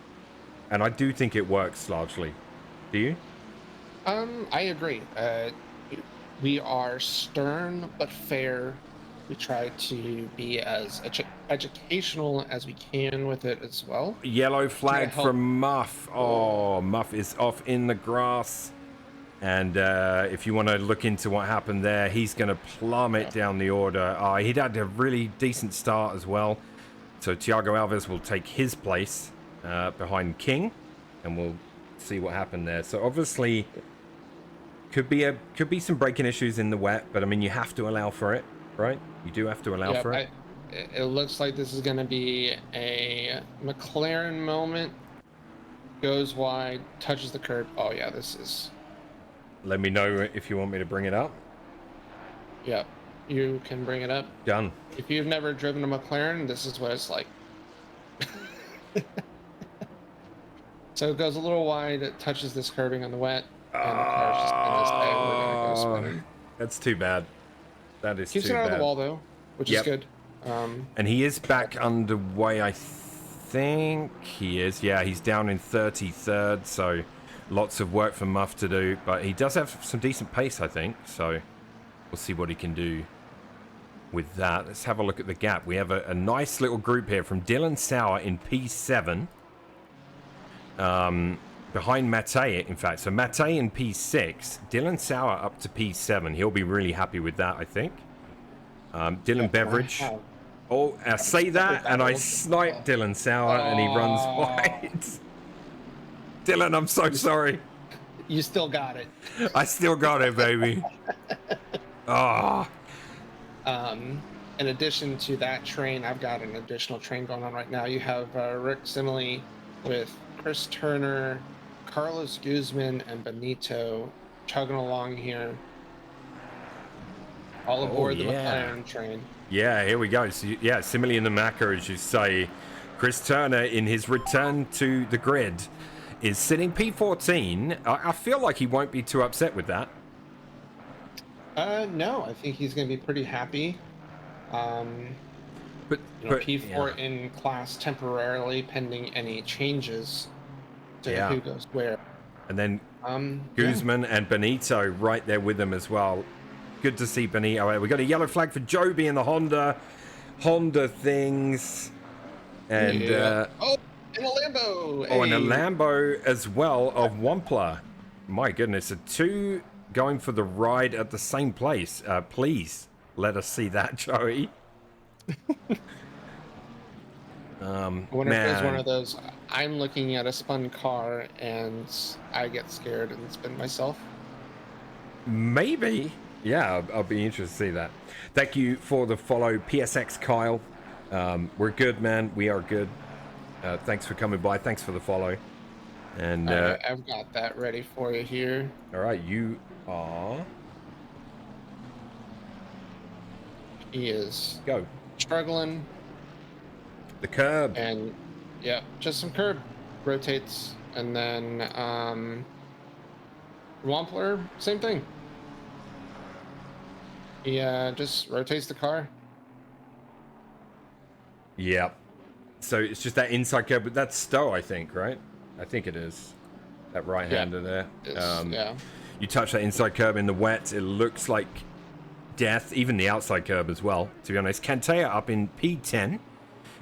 and I do think it works largely. Do you? I agree. We are stern but fair. We try to be as educational as we can with it as well. Yellow flag from Muff. Oh, Muff is off in the grass. And if you want to look into what happened there, he's going to plummet down the order. He'd had a really decent start as well. So Thiago Alves will take his place behind King, and we'll see what happened there. So obviously, could be some braking issues in the wet, but I mean, you have to allow for it, right? You do have to allow for it. It looks like this is going to be a McLaren moment. Goes wide, touches the curb. Oh yeah, this is. Let me know if you want me to bring it up. Yep, you can bring it up. Done. If you've never driven a McLaren, this is what it's like. So it goes a little wide, it touches this curbing on the wet, and the car's just going to stay. We're going to go spinning. That's too bad. That is Keeps too it out bad. of the wall, though, which is good. And he is back underway, I think he is. Yeah, he's down in 33rd, so lots of work for Muff to do. But he does have some decent pace, I think, so we'll see what he can do with that. Let's have a look at the gap. We have a nice little group here from Dylan Sauer in P7. Behind Matei, in fact. So Matei in P6. Dylan Sauer up to P7. He'll be really happy with that, I think. Dylan Beveridge. Oh, I say that, and I snipe Dylan Sauer, and he runs wide. Dylan, I'm so sorry. You still got it. I still got it, baby. In addition to that train, I've got an additional train going on right now. You have Rick Simile with Chris Turner, Carlos Guzman, and Benito chugging along here. All aboard the McLaren train. Yeah, here we go. So, yeah, Simile in the Macca, as you say. Chris Turner, in his return to the grid, is sitting P14. I feel like he won't be too upset with that. No, I think he's going to be pretty happy. But P4 in class temporarily, pending any changes to who goes where. And then Guzman and Benito right there with him as well. Good to see Benito. We got a yellow flag for Joby in the Honda things. And in a Lambo. Oh, and a Lambo as well of Wampler. My goodness, the two going for the ride at the same place. Please let us see that, Joey. I wonder if there's one of those. I'm looking at a spun car and I get scared and spin myself. Maybe. Yeah, I'll be interested to see that. Thank you for the follow, PSX Kyle. We're good, man. We are good. Thanks for coming by. Thanks for the follow. And I've got that ready for you here. All right, you are. He is Go. struggling. The curb. And yeah, just some curb. Rotates. And then Wampler, same thing. He just rotates the car. Yeah. So it's just that inside curb, but that's Stowe, I think, right? I think it is. That right-hander there. Yeah. You touch that inside curb in the wet, it looks like death, even the outside curb as well, to be honest. Kantea up in P10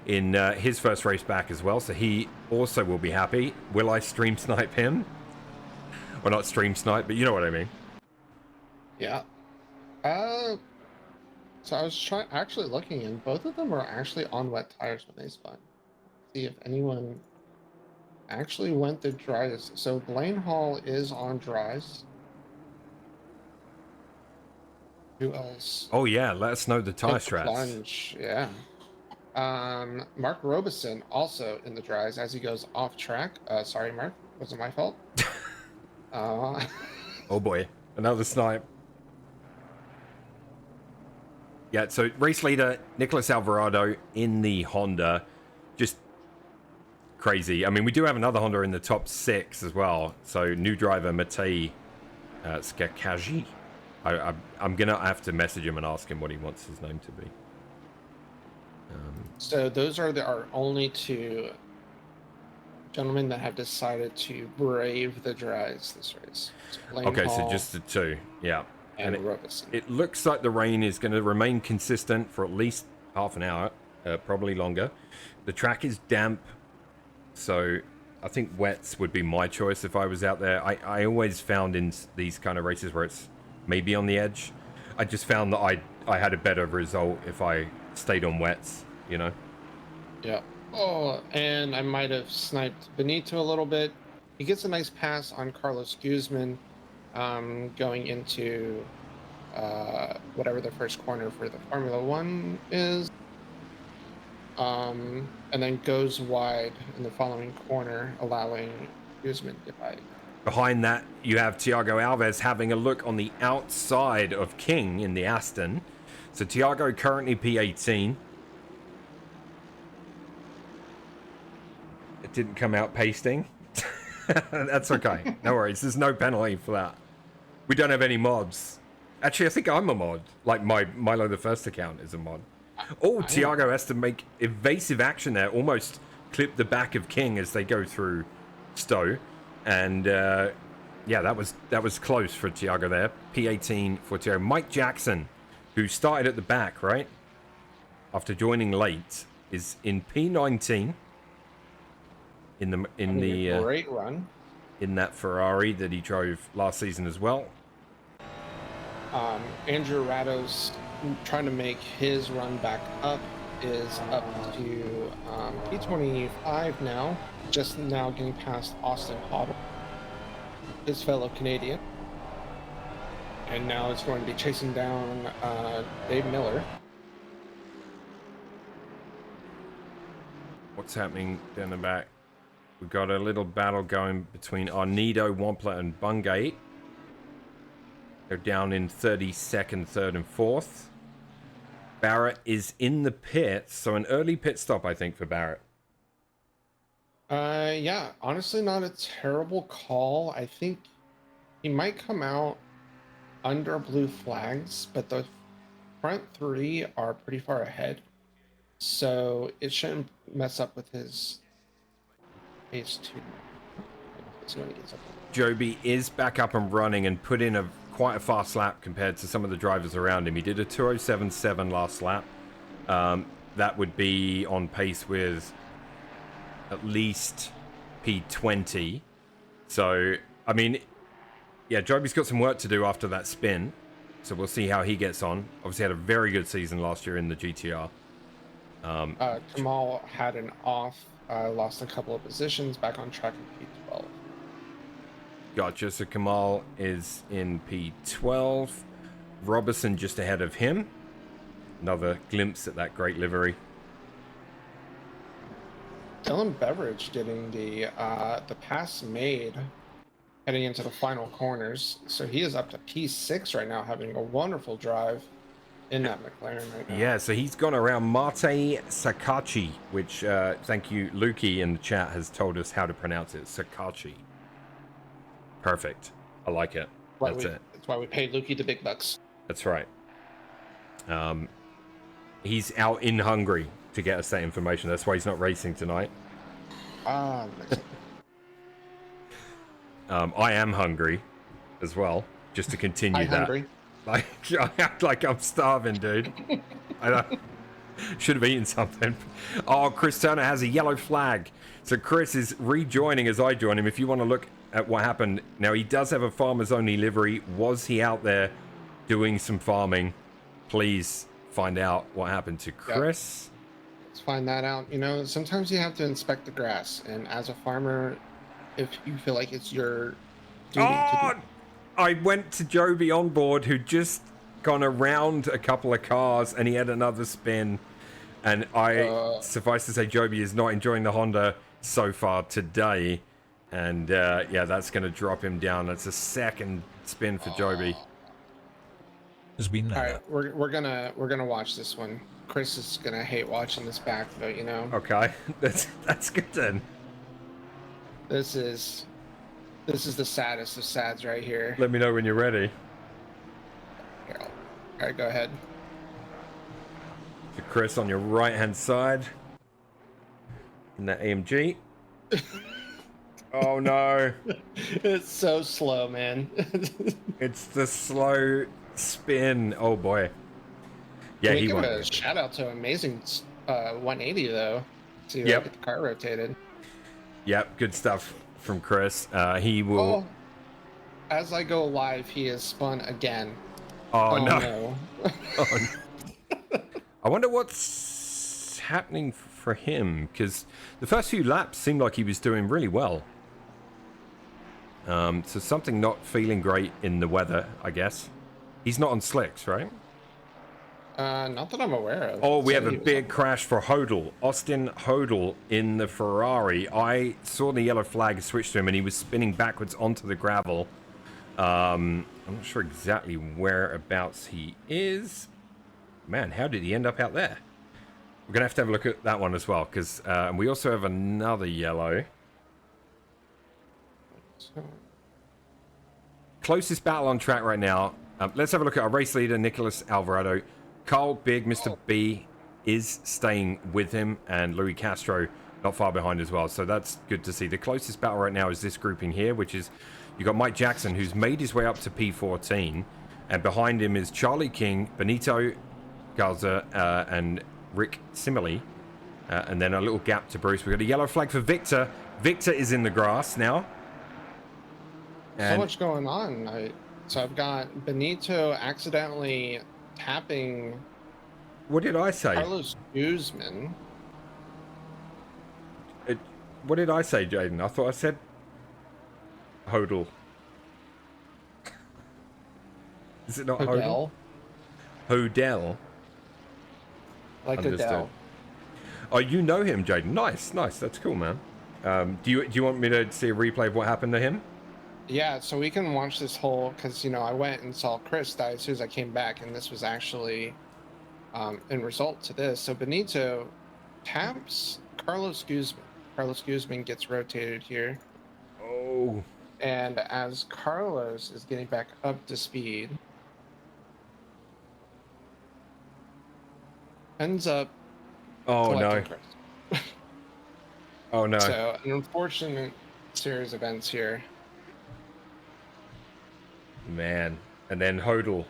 in his first race back as well, so he also will be happy. Will I stream snipe him? Or not stream snipe, but you know what I mean. Yeah. So I was actually looking, and both of them were actually on wet tires when they spun. See if anyone actually went the dries. So Blaine Hall is on dries. Who else? Oh yeah, let us know the tire Took the strats. plunge, yeah. Mark Robeson also in the dries as he goes off track. Sorry, Mark, wasn't my fault. Oh boy, another snipe. Yeah, so race leader Nicholas Alvarado in the Honda, just crazy. I mean, we do have another Honda in the top 6 as well. So new driver Matej Skakaji. I'm gonna have to message him and ask him what he wants his name to be. So those are our only 2 gentlemen that have decided to brave the dries this race. So Blaine Okay, Hall so just the 2, yeah. and it, Robeson. it looks like the rain is going to remain consistent for at least half an hour, probably longer. The track is damp, so I think wets would be my choice if I was out there. I always found in these kind of races where it's maybe on the edge, I just found that I had a better result if I stayed on wets, you know? Yeah. Oh, and I might have sniped Benito a little bit. He gets a nice pass on Carlos Guzman going into whatever the first corner for the Formula One is. And then goes wide in the following corner, allowing Guzman to get by. Behind that, you have Tiago Alves having a look on the outside of King in the Aston. So Tiago currently P18. It didn't come out pasting. That's okay. No worries. There's no penalty for that. We don't have any mods. Actually, I think I'm a mod. Like my Milo the First account is a mod. Oh, Tiago has to make evasive action there. Almost clip the back of King as they go through Stowe. And yeah, that was close for Tiago there. P18 for Tiago. Mike Jackson, who started at the back, right? After joining late, is in P19 in the great run. In that Ferrari that he drove last season as well. Andrew Rados trying to make his run back up, is up to P25 now, just now getting past Austin Hoddle, his fellow Canadian. And now it's going to be chasing down Dave Miller. What's happening down the back? We've got a little battle going between Arnido, Wampler, and Bungate. They're down in 32nd, 3rd, and 4th. Barrett is in the pits, so an early pit stop, I think, for Barrett. Yeah, honestly, not a terrible call. I think he might come out under blue flags, but the front 3 are pretty far ahead, so it shouldn't mess up with his pace too much. Joby is back up and running and put in quite a fast lap compared to some of the drivers around him. He did a 2:07.7 last lap. That would be on pace with at least P20. So, I mean, yeah, Joby's got some work to do after that spin. So we'll see how he gets on. Obviously had a very good season last year in the GTR. Kamal had an off, lost a couple of positions, back on track in P12. Gotcha. So Kamal is in P12. Robertson just ahead of him. Another glimpse at that great livery. Dylan Beveridge getting the pass made heading into the final corners. So he is up to P6 right now, having a wonderful drive in that McLaren right now. Yeah, so he's gone around Mate Sakachi, which, thank you, Lukey in the chat has told us how to pronounce it. Sakachi. Perfect. I like it. That's it. That's why we paid Lukey the big bucks. That's right. He's out in Hungary to get us that information. That's why he's not racing tonight. Ah, I am hungry. as well, just to continue I'm that. hungry. Like, I act like I'm starving, dude. I don't, should have eaten something. Oh, Chris Turner has a yellow flag. So Chris is rejoining as I join him. If you want to look at what happened. Now, he does have a farmer's only livery. Was he out there doing some farming? Please find out what happened to Chris. Let's find that out. You know, sometimes you have to inspect the grass. And as a farmer, if you feel like it's your duty to do. I went to Joby on board, who'd just gone around a couple of cars, and he had another spin. And suffice to say, Joby is not enjoying the Honda so far today. And yeah, that's going to drop him down. That's a second spin for Joby. As we know. All right, we're gonna watch this one. Chris is gonna hate watching this back, but you know. Okay, that's good then. This is the saddest of sads right here. Let me know when you're ready. Here, all right, go ahead. So Chris on your right hand side in that AMG. Oh no. It's so slow, man. It's the slow spin. Oh boy. Yeah, Can we he give won. a shout out to amazing 180 though. To Yep. get the car rotated. Yep, good stuff from Chris. He will. Oh, as I go live, he is spun again. Oh, Oh no. no. Oh, no. I wonder what's happening for him, because the first few laps seemed like he was doing really well. So something not feeling great in the weather, I guess. He's not on slicks, right? Not that I'm aware of. Oh, we have a He was big crash for Hodel. Austin Hodel in the Ferrari. I saw the yellow flag switch to him, and he was spinning backwards onto the gravel. I'm not sure exactly whereabouts he is. Man, how did he end up out there? We're going to have a look at that one as well, because we also have another yellow. Closest battle on track right now. Let's have a look at our race leader, Nicholas Alvarado. Carl Big, Mr. B, is staying with him, and Louis Castro not far behind as well. So that's good to see. The closest battle right now is this grouping here, which is you got Mike Jackson, who's made his way up to P14, and behind him is Charlie King, Benito Garza, and Rick Simile, and then a little gap to Bruce. We've got a yellow flag for Victor. Victor is in the grass now. so much going on. So I've got Benito accidentally tapping What did I say? Carlos Guzman. What did I say, Jaden? I thought I said Hodel. Is it not Hodel? Hodel. Like Understood. Adele. Oh, you know him, Jaden. Nice. That's cool, man. Do you want me to see a replay of what happened to him? Yeah, so we can watch this whole, because, you know, I went and saw Chris die as soon as I came back, and this was actually in result to this. So Benito taps Carlos Guzman. Carlos Guzman gets rotated here. Oh. And as Carlos is getting back up to speed, ends up Oh, no. collecting Chris. Oh, no. So an unfortunate series of events here. Man. And then Hodel.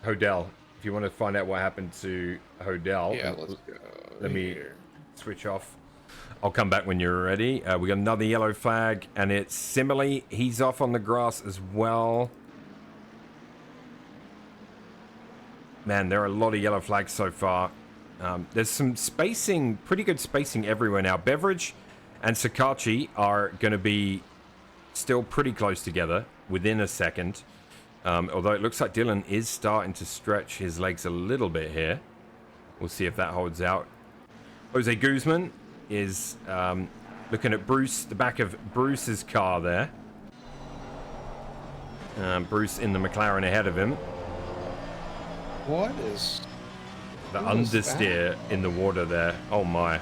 If you want to find out what happened to Hodel, Yeah, let's go. let me here. switch off. I'll come back when you're ready. We got another yellow flag, and it's Simile. He's off on the grass as well. Man, there are a lot of yellow flags so far. There's some spacing, pretty good spacing everywhere now. Beverage and Sakachi are going to be still pretty close together within a second. Although it looks like Dylan is starting to stretch his legs a little bit here. We'll see if that holds out. Jose Guzman is looking at Bruce, the back of Bruce's car there. Bruce in the McLaren ahead of him. What is The What was understeer in the water there. Oh my.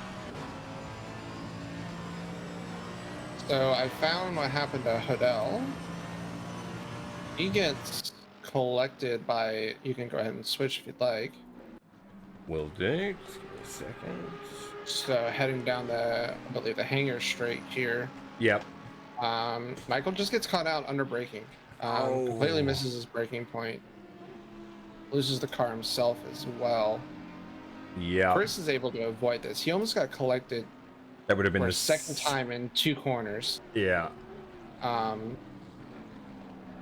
So I found what happened to Hodel. He gets collected by, you can go ahead and switch if you'd like. Will do. Just give me a second. So heading down the, I believe the hangar straight here. Yep. Michael just gets caught out under braking. Completely misses his braking point. Loses the car himself as well. Yeah. Chris is able to avoid this. He almost got collected That would have been for the a second time in 2 corners. Yeah.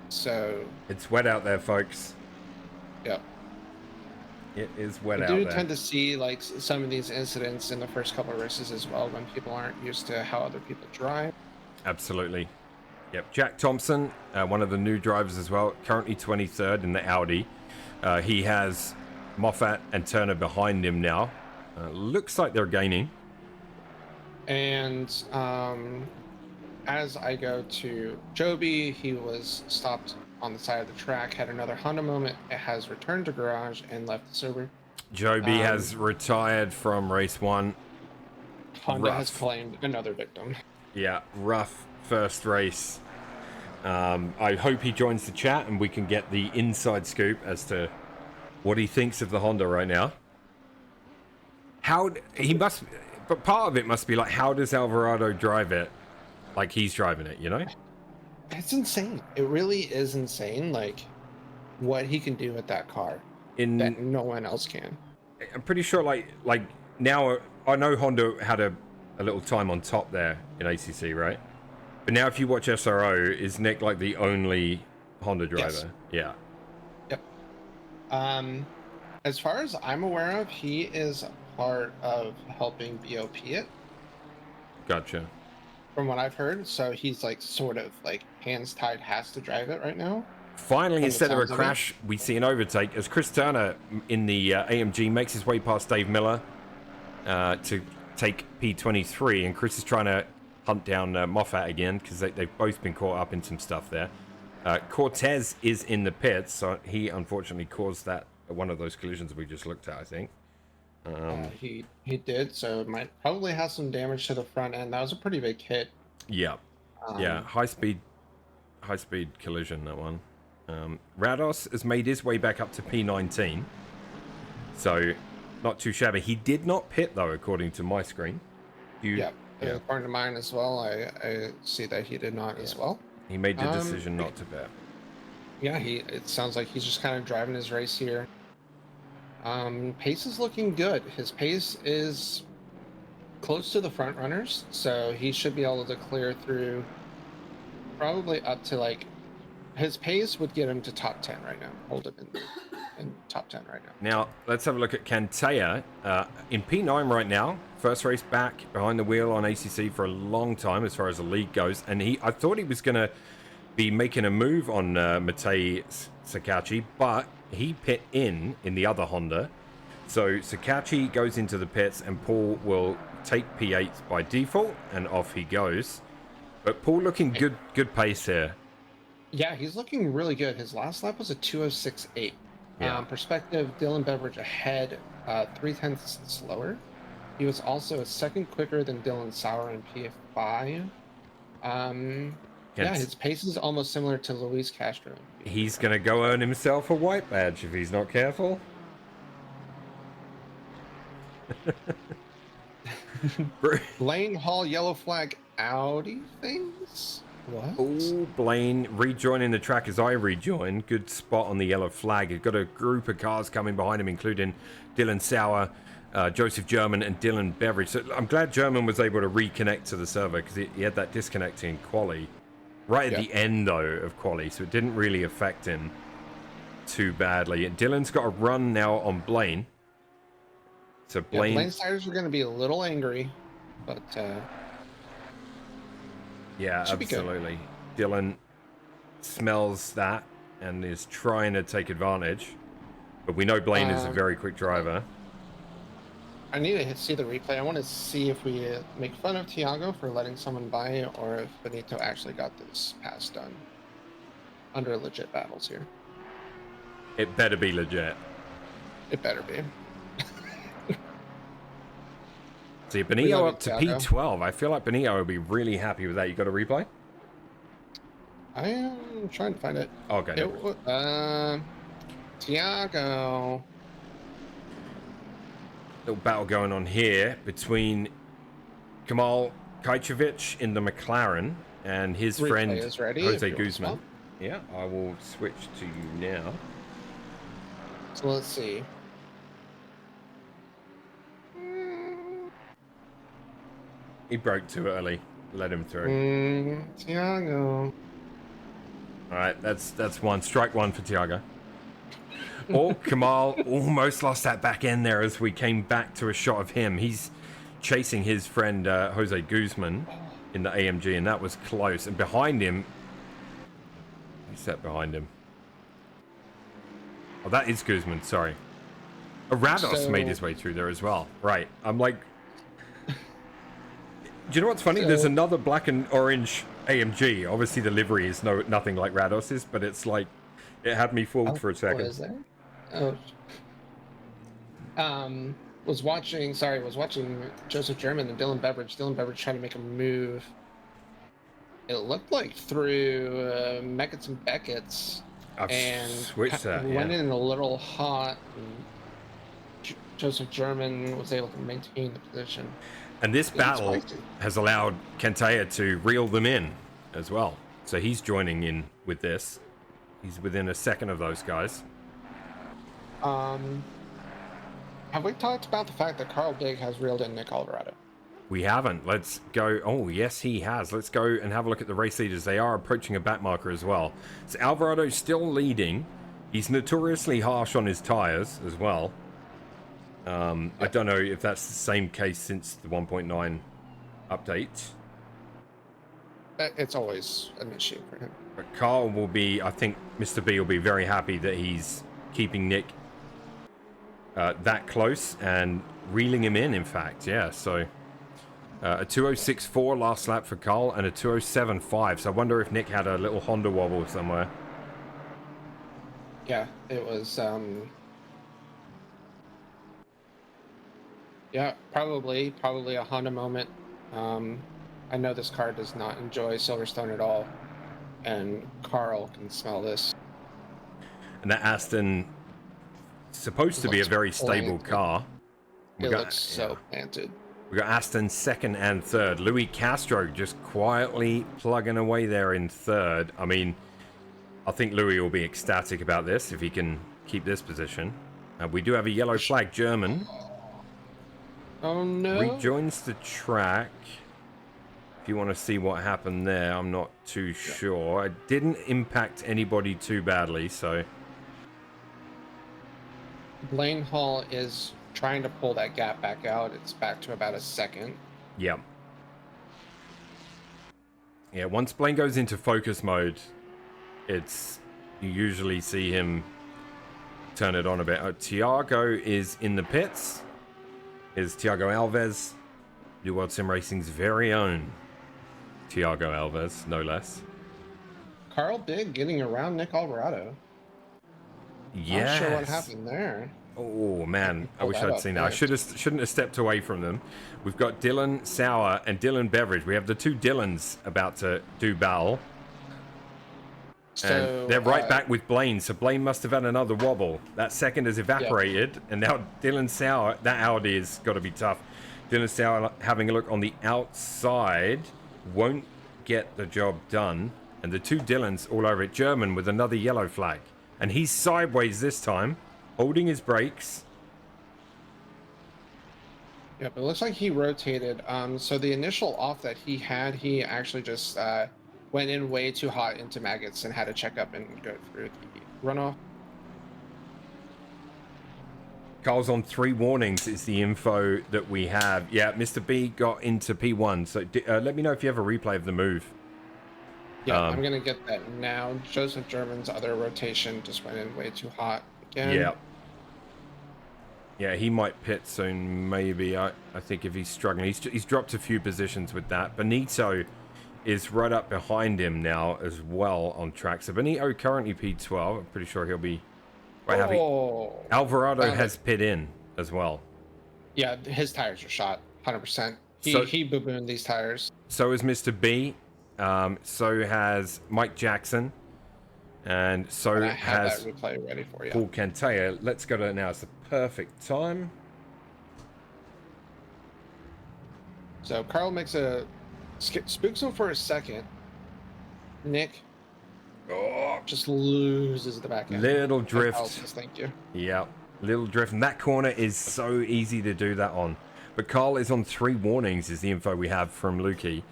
So It's wet out there, folks. yeah. It is wet I out do there. tend to see like some of these incidents in the first couple of races as well when people aren't used to how other people drive. Absolutely. Yep. Jack Thompson, one of the new drivers as well, currently 23rd in the Audi. He has Moffat and Turner behind him now. Looks like they're gaining. And as I go to Joby, he was stopped on the side of the track, had another Honda moment. It has returned to garage and left the server. Joby has retired from race 1. Honda has claimed another victim. Yeah, rough first race. I hope he joins the chat and we can get the inside scoop as to what he thinks of the Honda right now. But part of it must be like, how does Alvarado drive it like he's driving it, you know? It's insane. It really is insane, like what he can do with that car that no one else can. I'm pretty sure like now I know Honda had a little time on top there in ACC, right? But now if you watch SRO, is Nick like the only Honda driver? Yes. Yeah. Yep. As far as I'm aware of, he is a part of helping BOP it. Gotcha. From what I've heard, so he's like sort of like hands tied, has to drive it right now. Finally, instead of a crash, we see an overtake as Chris Turner in the AMG makes his way past Dave Miller to take P23, and Chris is trying to hunt down Moffat again because they've both been caught up in some stuff there. Cortez is in the pits, so he unfortunately caused that one of those collisions we just looked at, I think. He did, so it might probably have some damage to the front end. That was a pretty big hit. Yeah, yeah, high speed collision, that one. Rados has made his way back up to P19, so not too shabby. He did not pit though, according to my screen. Yeah. According to mine as well, I see that he did not as well. He made the decision not to pit. Yeah, it sounds like he's just kind of driving his race here. Pace is looking good. His pace is close to the front runners, so he should be able to clear through probably up to like his pace would get him to top 10 right now. Hold him in top 10 right now. Now, let's have a look at Cantea. In P9 right now, first race back behind the wheel on ACC for a long time as far as the league goes, and I thought he was going to be making a move on Matei Sakachi, but he pit in the other Honda. So Sakachi goes into the pits and Paul will take P8 by default and off he goes. But Paul looking good pace here. Yeah, he's looking really good. His last lap was a 2:06.8. Yeah. Perspective, Dylan Beveridge ahead, 0.3 slower. He was also a second quicker than Dylan Sauer in PF5. Yeah, his pace is almost similar to Luis Castro. He's going to go earn himself a white badge if he's not careful. Lane Hall yellow flag Audi things? What? Oh, Blaine rejoining the track as I rejoin. Good spot on the yellow flag. He's got a group of cars coming behind him, including Dylan Sauer, Joseph German, and Dylan Beveridge. So I'm glad German was able to reconnect to the server because he had that disconnect in quali. Right at the end, though, of quali, so it didn't really affect him too badly. And Dylan's got a run now on Blaine. So Blaine... Blaine's tires are going to be a little angry, but... yeah, absolutely. Dylan smells that and is trying to take advantage. But we know Blaine is a very quick driver. I need to see the replay. I want to see if we make fun of Tiago for letting someone by or if Benito actually got this pass done under legit battles here. It better be legit. It better be. See, Benito up to P12. I feel like Benito would be really happy with that. You got a replay? I am trying to find it. Okay. Tiago. Little battle going on here between Kamal Kajcevic in the McLaren and his friend Is ready Jose Guzman. Yeah, I will switch to you now. So let's see. He broke too early. Let him through. Tiago. All right, that's one. Strike one for Tiago. Oh, Kamal almost lost that back end there as we came back to a shot of him. He's chasing his friend Jose Guzman in the AMG, and that was close. And behind him, who's that behind him? Oh, that is Guzman, sorry. Rados made his way through there as well. Right, I'm like... Do you know what's funny? There's another black and orange AMG. Obviously, the livery is nothing like Rados's, but it's like... It had me fooled for a second. What is there? Oh. Was watching Joseph German and Dylan Beveridge. Dylan Beveridge trying to make a move. It looked like through Meckett's and Beckett's. I've switched that, went in a little hot. And Joseph German was able to maintain the position. And this battle has allowed Kentaya to reel them in as well. So he's joining in with this. He's within a second of those guys. Have we talked about the fact that Carl Big has reeled in Nick Alvarado? We haven't. Let's go. Oh, yes, he has. Let's go and have a look at the race leaders. They are approaching a back marker as well. So Alvarado's still leading. He's notoriously harsh on his tires as well. I don't know if that's the same case since the 1.9 update. It's always an issue for him. But Carl will be, I think Mr. B will be very happy that he's keeping Nick that close and reeling him in fact. Yeah, so a 206.4 last lap for Carl and a 207.5. So I wonder if Nick had a little Honda wobble somewhere. Yeah, it was yeah, probably a Honda moment. I know this car does not enjoy Silverstone at all, and Carl can smell this. And that Aston supposed to be a very stable car. It looks so planted. We got Aston second and third. Louis Castro just quietly plugging away there in third. I mean, I think Louis will be ecstatic about this if he can keep this position. We do have a yellow flag German. Oh no. Rejoins the track. If you want to see what happened there, I'm not too sure. It didn't impact anybody too badly, so... Blaine Hall is trying to pull that gap back out. It's back to about a second. Yeah. Yeah, once Blaine goes into focus mode, it's... You usually see him turn it on a bit. Tiago is in the pits. Is Tiago Alves, New World Sim Racing's very own Tiago Alves, no less. Carl Big getting around Nick Alvarado. Yeah. Not sure what happened there. Oh man, I wish I'd seen that. I shouldn't have stepped away from them. We've got Dylan Sauer and Dylan Beveridge. We have the two Dylans about to do battle. So, and they're right back with Blaine, so Blaine must have had another wobble. That second has evaporated, and now Dylan Sauer, that Audi has got to be tough. Dylan Sauer having a look on the outside, won't get the job done. And the two Dylans all over it. German with another yellow flag. And he's sideways this time, holding his brakes. Yep, it looks like he rotated. So the initial off that he had, he actually just went in way too hot into maggots and had to check up and go through the runoff. Carl's on 3 warnings is the info that we have. Yeah, Mr. B got into P1. So let me know if you have a replay of the move. Yeah, I'm going to get that now. Joseph German's other rotation just went in way too hot again. Yeah. Yeah, he might pit soon, maybe. I think if he's struggling. He's dropped a few positions with that. Benito is right up behind him now as well on track. So Benito currently P12. I'm pretty sure he'll be quite happy. Alvarado has pit in as well. Yeah, his tires are shot, 100%. He boo-booned these tires. So is Mr. B. So has Mike Jackson. And so has that replay ready for you. Paul Kentaya. Let's go to it now. It's the perfect time. So Carl makes spooks him for a second. Nick Oh, Just loses the back end. little And drift. Kyle says thank you. Yeah, little drift. And that corner is so easy to do that on. But Carl is on 3 warnings, is the info we have from Lukey.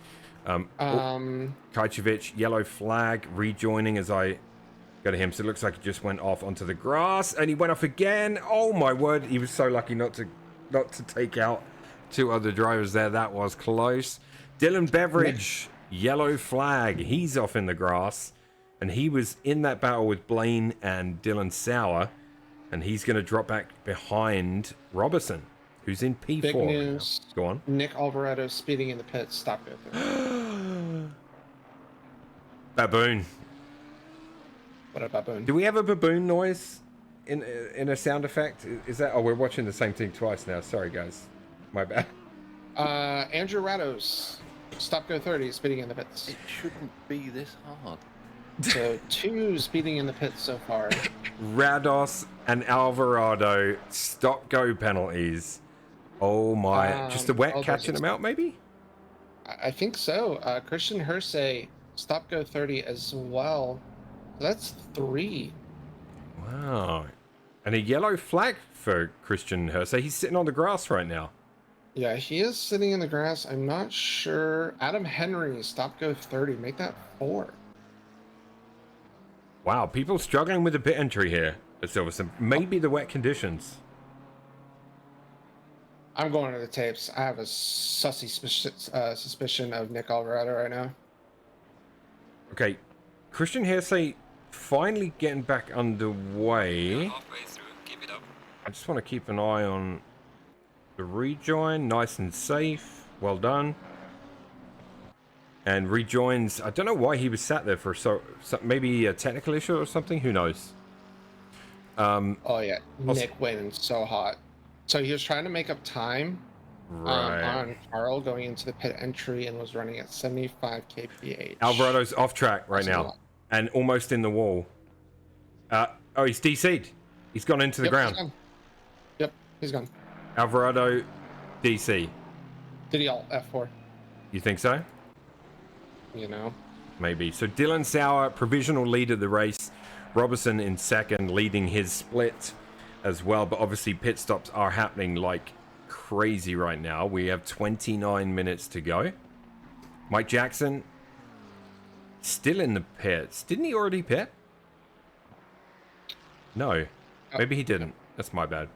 Kajcevic, yellow flag, rejoining as I go to him. So it looks like he just went off onto the grass, and he went off again. Oh my word! He was so lucky not to take out 2 other drivers there. That was close. Dylan Beveridge, yellow flag. He's off in the grass, and he was in that battle with Blaine and Dylan Sauer, and he's going to drop back behind Robertson, who's in P4. Big right news. now. Go on. Nick Alvarado speeding in the pits. Stop it. Baboon. What a baboon. Do we have a baboon noise in a sound effect? Is that? Oh, we're watching the same thing twice now. Sorry, guys. My bad. Andrew Rados. Stop go 30 speeding in the pits. It shouldn't be this hard. So 2 speeding in the pits so far. Rados and Alvarado stop-go penalties. Oh my! Just the wet catching them out, maybe? I think so. Christian Hersey stop go 30 as well. That's 3. Wow. And a yellow flag for Christian Hersey. He's sitting on the grass right now. Yeah, he is sitting in the grass. I'm not sure. Adam Henry stop go 30. Make that 4. Wow, people struggling with the pit entry here at Silverstone. Maybe the wet conditions. I'm going to the tapes. I have a sussy suspicion of Nick Alvarado right now. Okay, Christian Hersey finally getting back underway. I just want to keep an eye on the rejoin. Nice and safe. Well done. And rejoins. I don't know why he was sat there for so maybe a technical issue or something. Who knows? Oh yeah, Nick went in so hot. So he was trying to make up time on Carl going into the pit entry and was running at 75 kph. Alvarado's off track right now and almost in the wall. Oh, he's DC'd. He's gone into the ground. He's gone. Alvarado, DC. Did he alt F4? You think so? You know. Maybe. So Dylan Sauer, provisional lead of the race. Robertson in second, leading his split as well. But obviously pit stops are happening like crazy right now. We have 29 minutes to go. Mike Jackson still in the pits. Didn't he already pit? No. Maybe he didn't. That's my bad.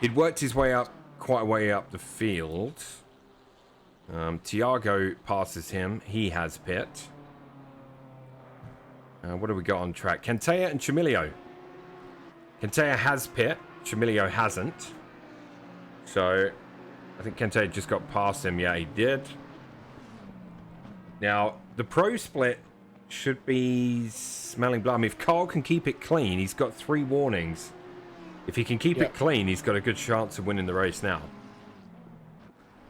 He'd worked his way up, quite a way up the field. Tiago passes him. He has pit. What do we got on track? Cantea and Chamilio. Cantea has pit. Chamilio hasn't. So, I think Cantea just got past him. Yeah, he did. Now, the pro split should be smelling blood. I mean, if Carl can keep it clean, he's got 3 warnings. If he can keep it clean, he's got a good chance of winning the race now.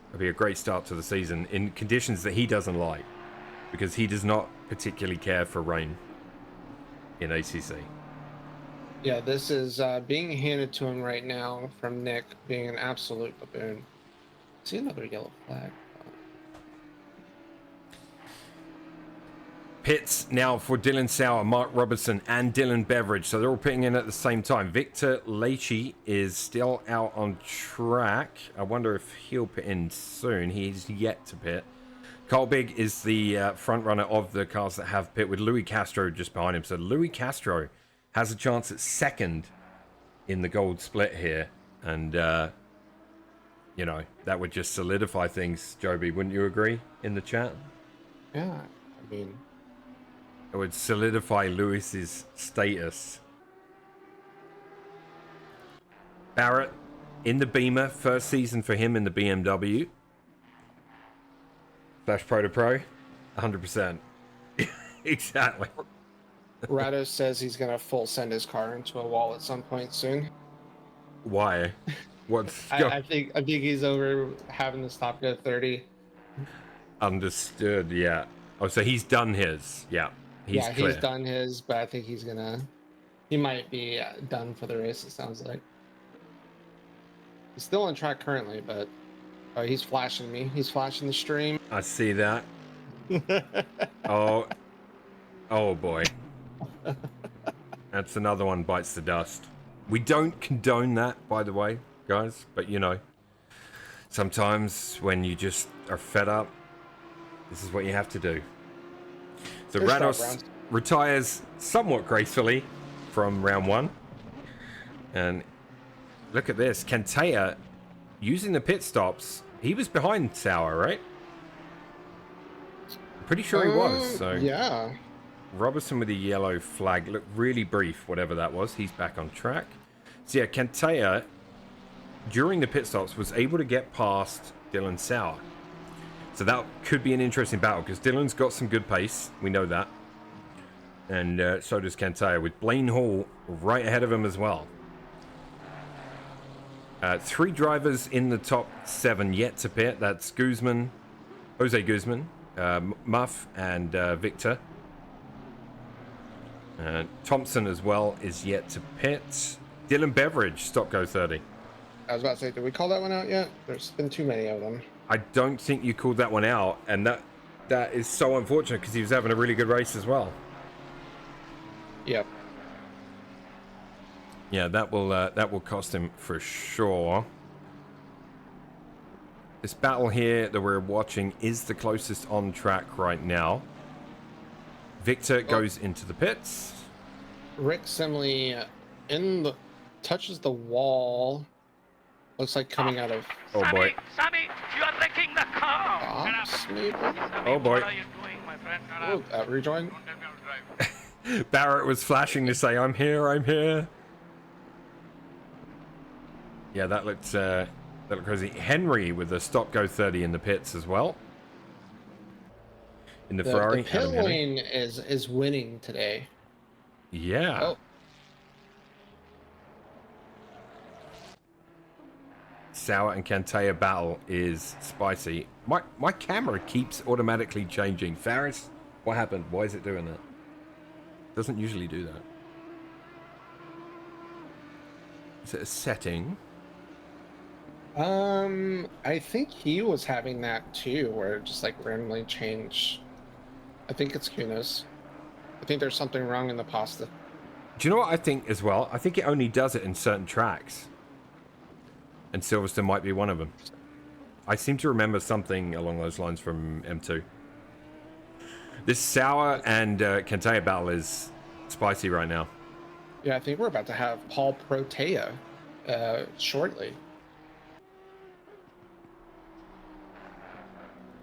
It'll be a great start to the season in conditions that he doesn't like, because he does not particularly care for rain in ACC. Yeah, this is being handed to him right now from Nick, being an absolute baboon. See another yellow flag. Pits now for Dylan Sauer, Mark Robertson, and Dylan Beveridge. So they're all pitting in at the same time. Victor Leachy is still out on track. I wonder if he'll pit in soon. He's yet to pit. Carl Big is the front runner of the cars that have pit, with Louis Castro just behind him. So Louis Castro has a chance at second in the gold split here. And, you know, that would just solidify things, Joby. Wouldn't you agree in the chat? Yeah, I mean... It would solidify Lewis's status. Barrett in the Beamer. First season for him in the BMW. Flash Pro to Pro. 100%. Exactly. Rados says he's going to full send his car into a wall at some point soon. Why? What's I think he's over having to stop go 30. Understood, yeah. Oh, so he's done his. Yeah. He's done his, but I think he might be done for the race, it sounds like. He's still on track currently, but he's flashing me. He's flashing the stream. I see that. Oh boy. That's another one bites the dust. We don't condone that, by the way, guys. But, you know, sometimes when you just are fed up, this is what you have to do. So Good start, Rados Browns. retires somewhat gracefully from round 1. And look at this. Kentea using the pit stops. He was behind Sauer, right? I'm pretty sure he was. So Yeah. Robertson with a yellow flag. Looked really brief, whatever that was. He's back on track. So yeah, Kentea, during the pit stops, was able to get past Dylan Sauer. So that could be an interesting battle, because Dylan's got some good pace. We know that. And so does Kentea, with Blaine Hall right ahead of him as well. 3 drivers in the top 7 yet to pit. That's Guzman, Jose Guzman, Muff, and Victor. Thompson as well is yet to pit. Dylan Beveridge, stop go 30. I was about to say, did we call that one out yet? There's been too many of them. I don't think you called that one out, and that is so unfortunate because he was having a really good race as well. Yep. Yeah, that will cost him for sure. This battle here that we're watching is the closest on track right now. Victor goes into the pits. Rick Simley touches the wall. Looks like coming out of Oh boy. Sammy, you are wrecking the car. ops, maybe? Sammy, Oh, boy. What are you doing, my friend? Shut Oh, up. that rejoin? Don't tell me how to drive. Barrett was flashing to say, I'm here, I'm here. Yeah, that looked crazy. Henry with the stop go 30 in the pits as well. In the Ferrari. The pit Adam Henry. lane is winning today. Yeah. Oh, Sauer and Kentea battle is spicy. My camera keeps automatically changing. Faris, what happened? Why is it doing that? Doesn't usually do that. Is it a setting? I think he was having that too, where it just like randomly change. I think it's Kunos. I think there's something wrong in the pasta. Do you know what I think as well? I think it only does it in certain tracks. And Silverstone might be one of them. I seem to remember something along those lines from M2. This Sauer and Kentea battle is spicy right now. Yeah, I think we're about to have Paul Protea shortly.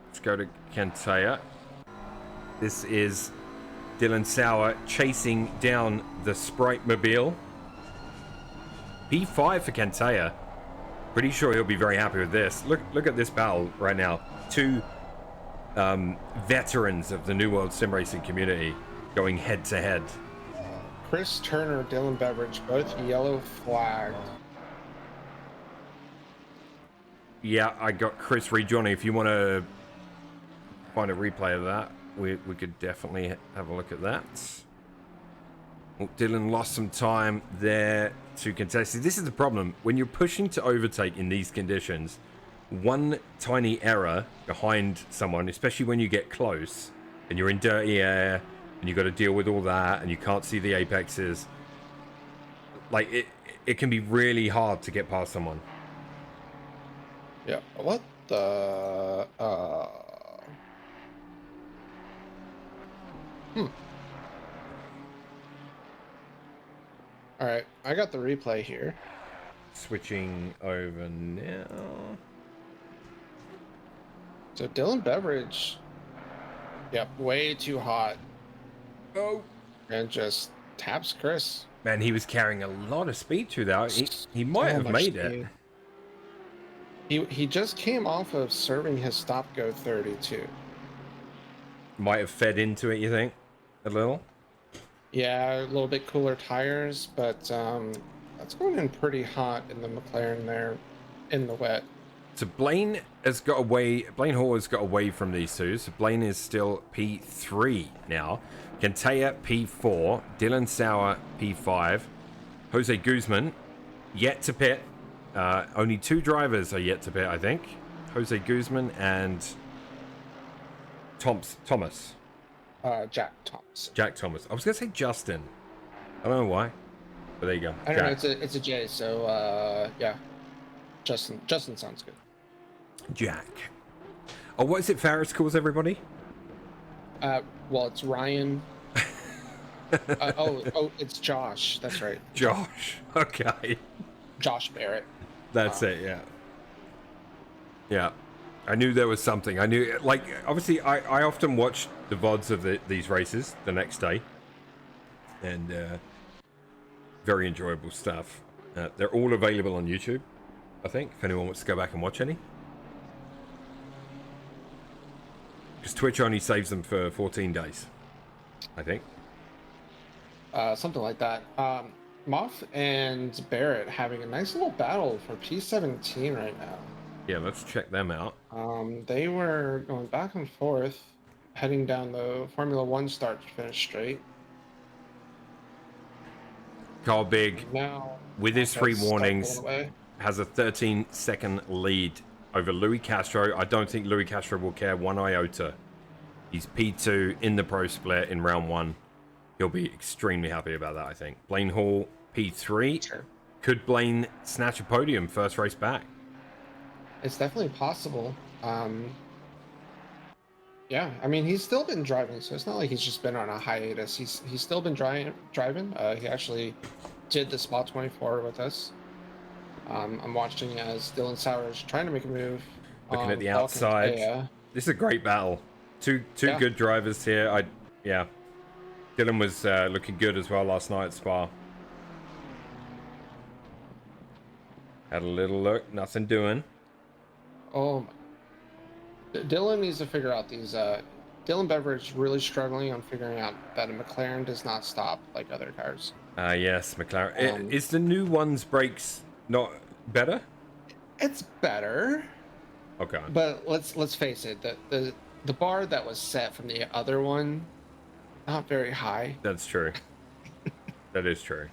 Let's go to Kentea. This is Dylan Sauer chasing down the Sprite Mobile. P5 for Kentea. Pretty sure he'll be very happy with this. Look at this battle right now. 2 veterans of the New World Sim Racing community going head to head. Chris Turner, Dylan Beveridge, both yellow flagged. Yeah, I got Chris rejoining. If you want to find a replay of that, we could definitely have a look at that. Well, Dylan lost some time there to contest. This is the problem. When you're pushing to overtake in these conditions, one tiny error behind someone, especially when you get close and you're in dirty air and you've got to deal with all that and you can't see the apexes, like it can be really hard to get past someone. Yeah. What the? All right, I got the replay here. Switching over now. So Dylan Beveridge, yep, way too hot, Oh. and just taps Chris. Man, he was carrying a lot of speed through that. He might So have much made speed. it. He just came off of serving his stop go 32. Might have fed into it, you think? A little? Yeah, a little bit cooler tires, but that's going in pretty hot in the McLaren there in the wet. So Blaine has got away. Blaine Hall has got away from these two. So Blaine is still P3 now. Kentea P4. Dylan Sauer P5. Jose Guzman yet to pit. Only 2 drivers are yet to pit, I think. Jose Guzman and Thomas. Jack Thomas. Jack Thomas. I was gonna say Justin. I don't know why, but there you go. I don't know. Jack. It's a J. So yeah, Justin sounds good. Jack. Oh, what is it? Ferris calls everybody. Well, it's Ryan. It's Josh. That's right. Josh. Okay. Josh Barrett. That's it. Yeah. Yeah. I knew there was something. I knew, like, obviously, I often watch the VODs of these races the next day, and very enjoyable stuff. They're all available on YouTube, I think, if anyone wants to go back and watch any. Because Twitch only saves them for 14 days, I think. Something like that. Moth and Barrett having a nice little battle for P17 right now. Yeah, let's check them out. They were going back and forth, heading down the Formula One start to finish straight. Carl Big, Now, with his Moth 3 has stuck warnings, all the way. has a 13-second lead over Louis Castro. I don't think Louis Castro will care one iota. He's P2 in the pro split in round 1. He'll be extremely happy about that, I think. Blaine Hall, P3. Sure. Could Blaine snatch a podium first race back? It's definitely possible. Yeah, I mean, he's still been driving, so it's not like he's just been on a hiatus. He's still been driving. He actually did the Spot 24 with us. I'm watching as Dylan Sauer is trying to make a move. Looking at the outside. Yeah. This is a great battle. Two good drivers here. Yeah. Dylan was looking good as well last night at Spa. Had a little look, nothing doing. Oh, Dylan needs to figure out these. Dylan Beveridge really struggling on figuring out that a McLaren does not stop like other cars. Yes, McLaren. Is the new one's brakes not better? It's better, Okay. but let's face it. The bar that was set from the other one, not very high. That's true. That is true.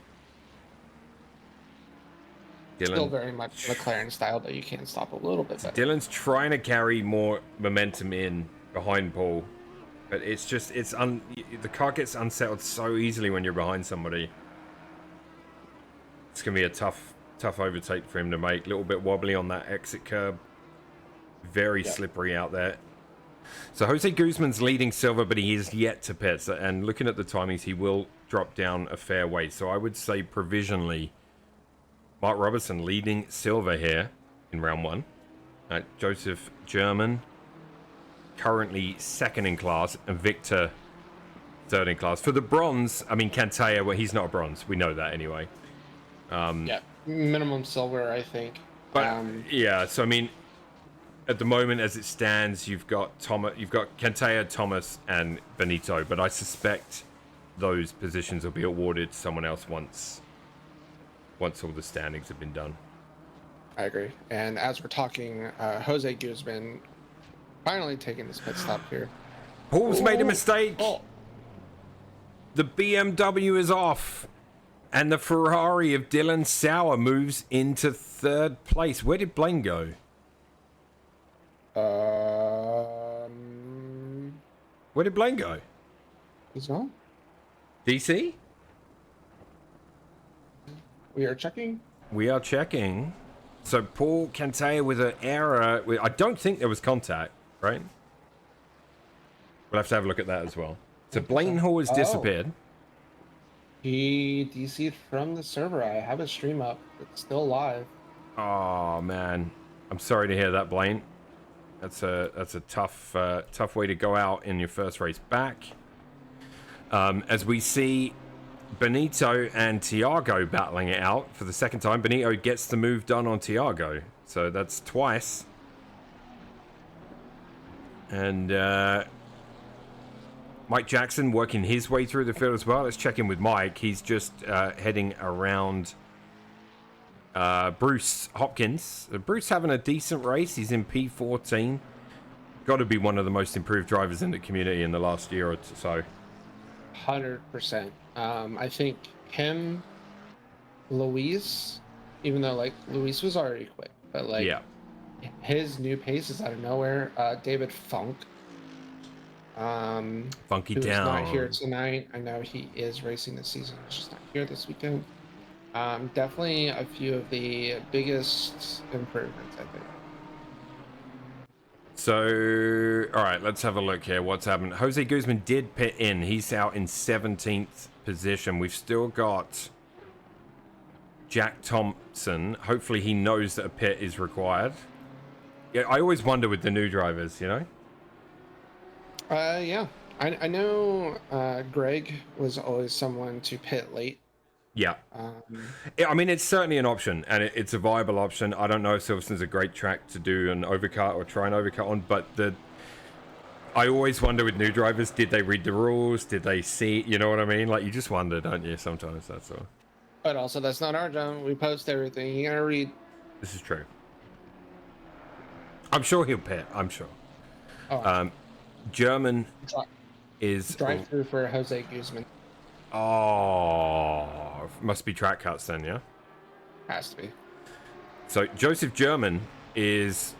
Dylan, Still very much McLaren style, but you can stop a little bit better. Dylan's trying to carry more momentum in behind Paul, but it's just the car gets unsettled so easily when you're behind somebody. It's gonna be a tough overtake for him to make. A little bit wobbly on that exit curb. Very slippery out there. So Jose Guzman's leading Silver, but he is yet to pit. And looking at the timings, he will drop down a fair way. So I would say provisionally, Mark Robertson leading Silver here in round 1. Joseph German currently 2nd in class, and Victor 3rd in class. For the bronze, I mean, Cantaya, well, he's not a bronze. We know that anyway. Yeah, minimum silver, I think. But yeah, so I mean, at the moment as it stands, you've got Cantaya, Thomas, and Benito. But I suspect those positions will be awarded to someone else once all the standings have been done. I agree. And as we're talking, Jose Guzman finally taking this pit stop here. Paul's made a mistake. Oh. The BMW is off. And the Ferrari of Dylan Sauer moves into 3rd place. Where did Blaine go? Where did Blaine go? He's gone. DC? We are checking. We are checking. So Paul Cantaya with an error. I don't think there was contact, right? We'll have to have a look at that as well. So Blaine Hall has disappeared. He DC'd from the server. I have a stream up. It's still live. Oh man, I'm sorry to hear that, Blaine. That's a tough way to go out in your first race back. As we see Benito and Tiago battling it out for the 2nd time. Benito gets the move done on Tiago, so that's twice. And Mike Jackson working his way through the field as well. Let's check in with Mike. He's just heading around Bruce Hopkins. Bruce having a decent race. He's in P14. Got to be one of the most improved drivers in the community in the last year or so. 100%. I think him, Luis, even though like Luis was already quick, but like his new pace is out of nowhere. David Funk, Funky who's not here Town. tonight. I know he is racing this season. He's just not here this weekend. Definitely a few of the biggest improvements, I think. So, all right, let's have a look here. What's happened? Jose Guzman did pit in. He's out in 17th position. We've still got Jack Thompson. Hopefully he knows that a pit is required. Yeah, I always wonder with the new drivers, you know? Yeah. I know Greg was always someone to pit late. Yeah. I mean, it's certainly an option, and it's a viable option. I don't know if Silverstone's a great track to do an overcut or try an overcut on, but I always wonder with new drivers, did they read the rules? Did they see? You know what I mean? Like, you just wonder, don't you? Sometimes, that's all. But also, that's not our job. We post everything. You gotta read. This is true. I'm sure he'll pit. I'm sure. Oh, German is... drive through for Jose Guzman. Oh, must be track cuts then, yeah? Has to be. So Joseph German is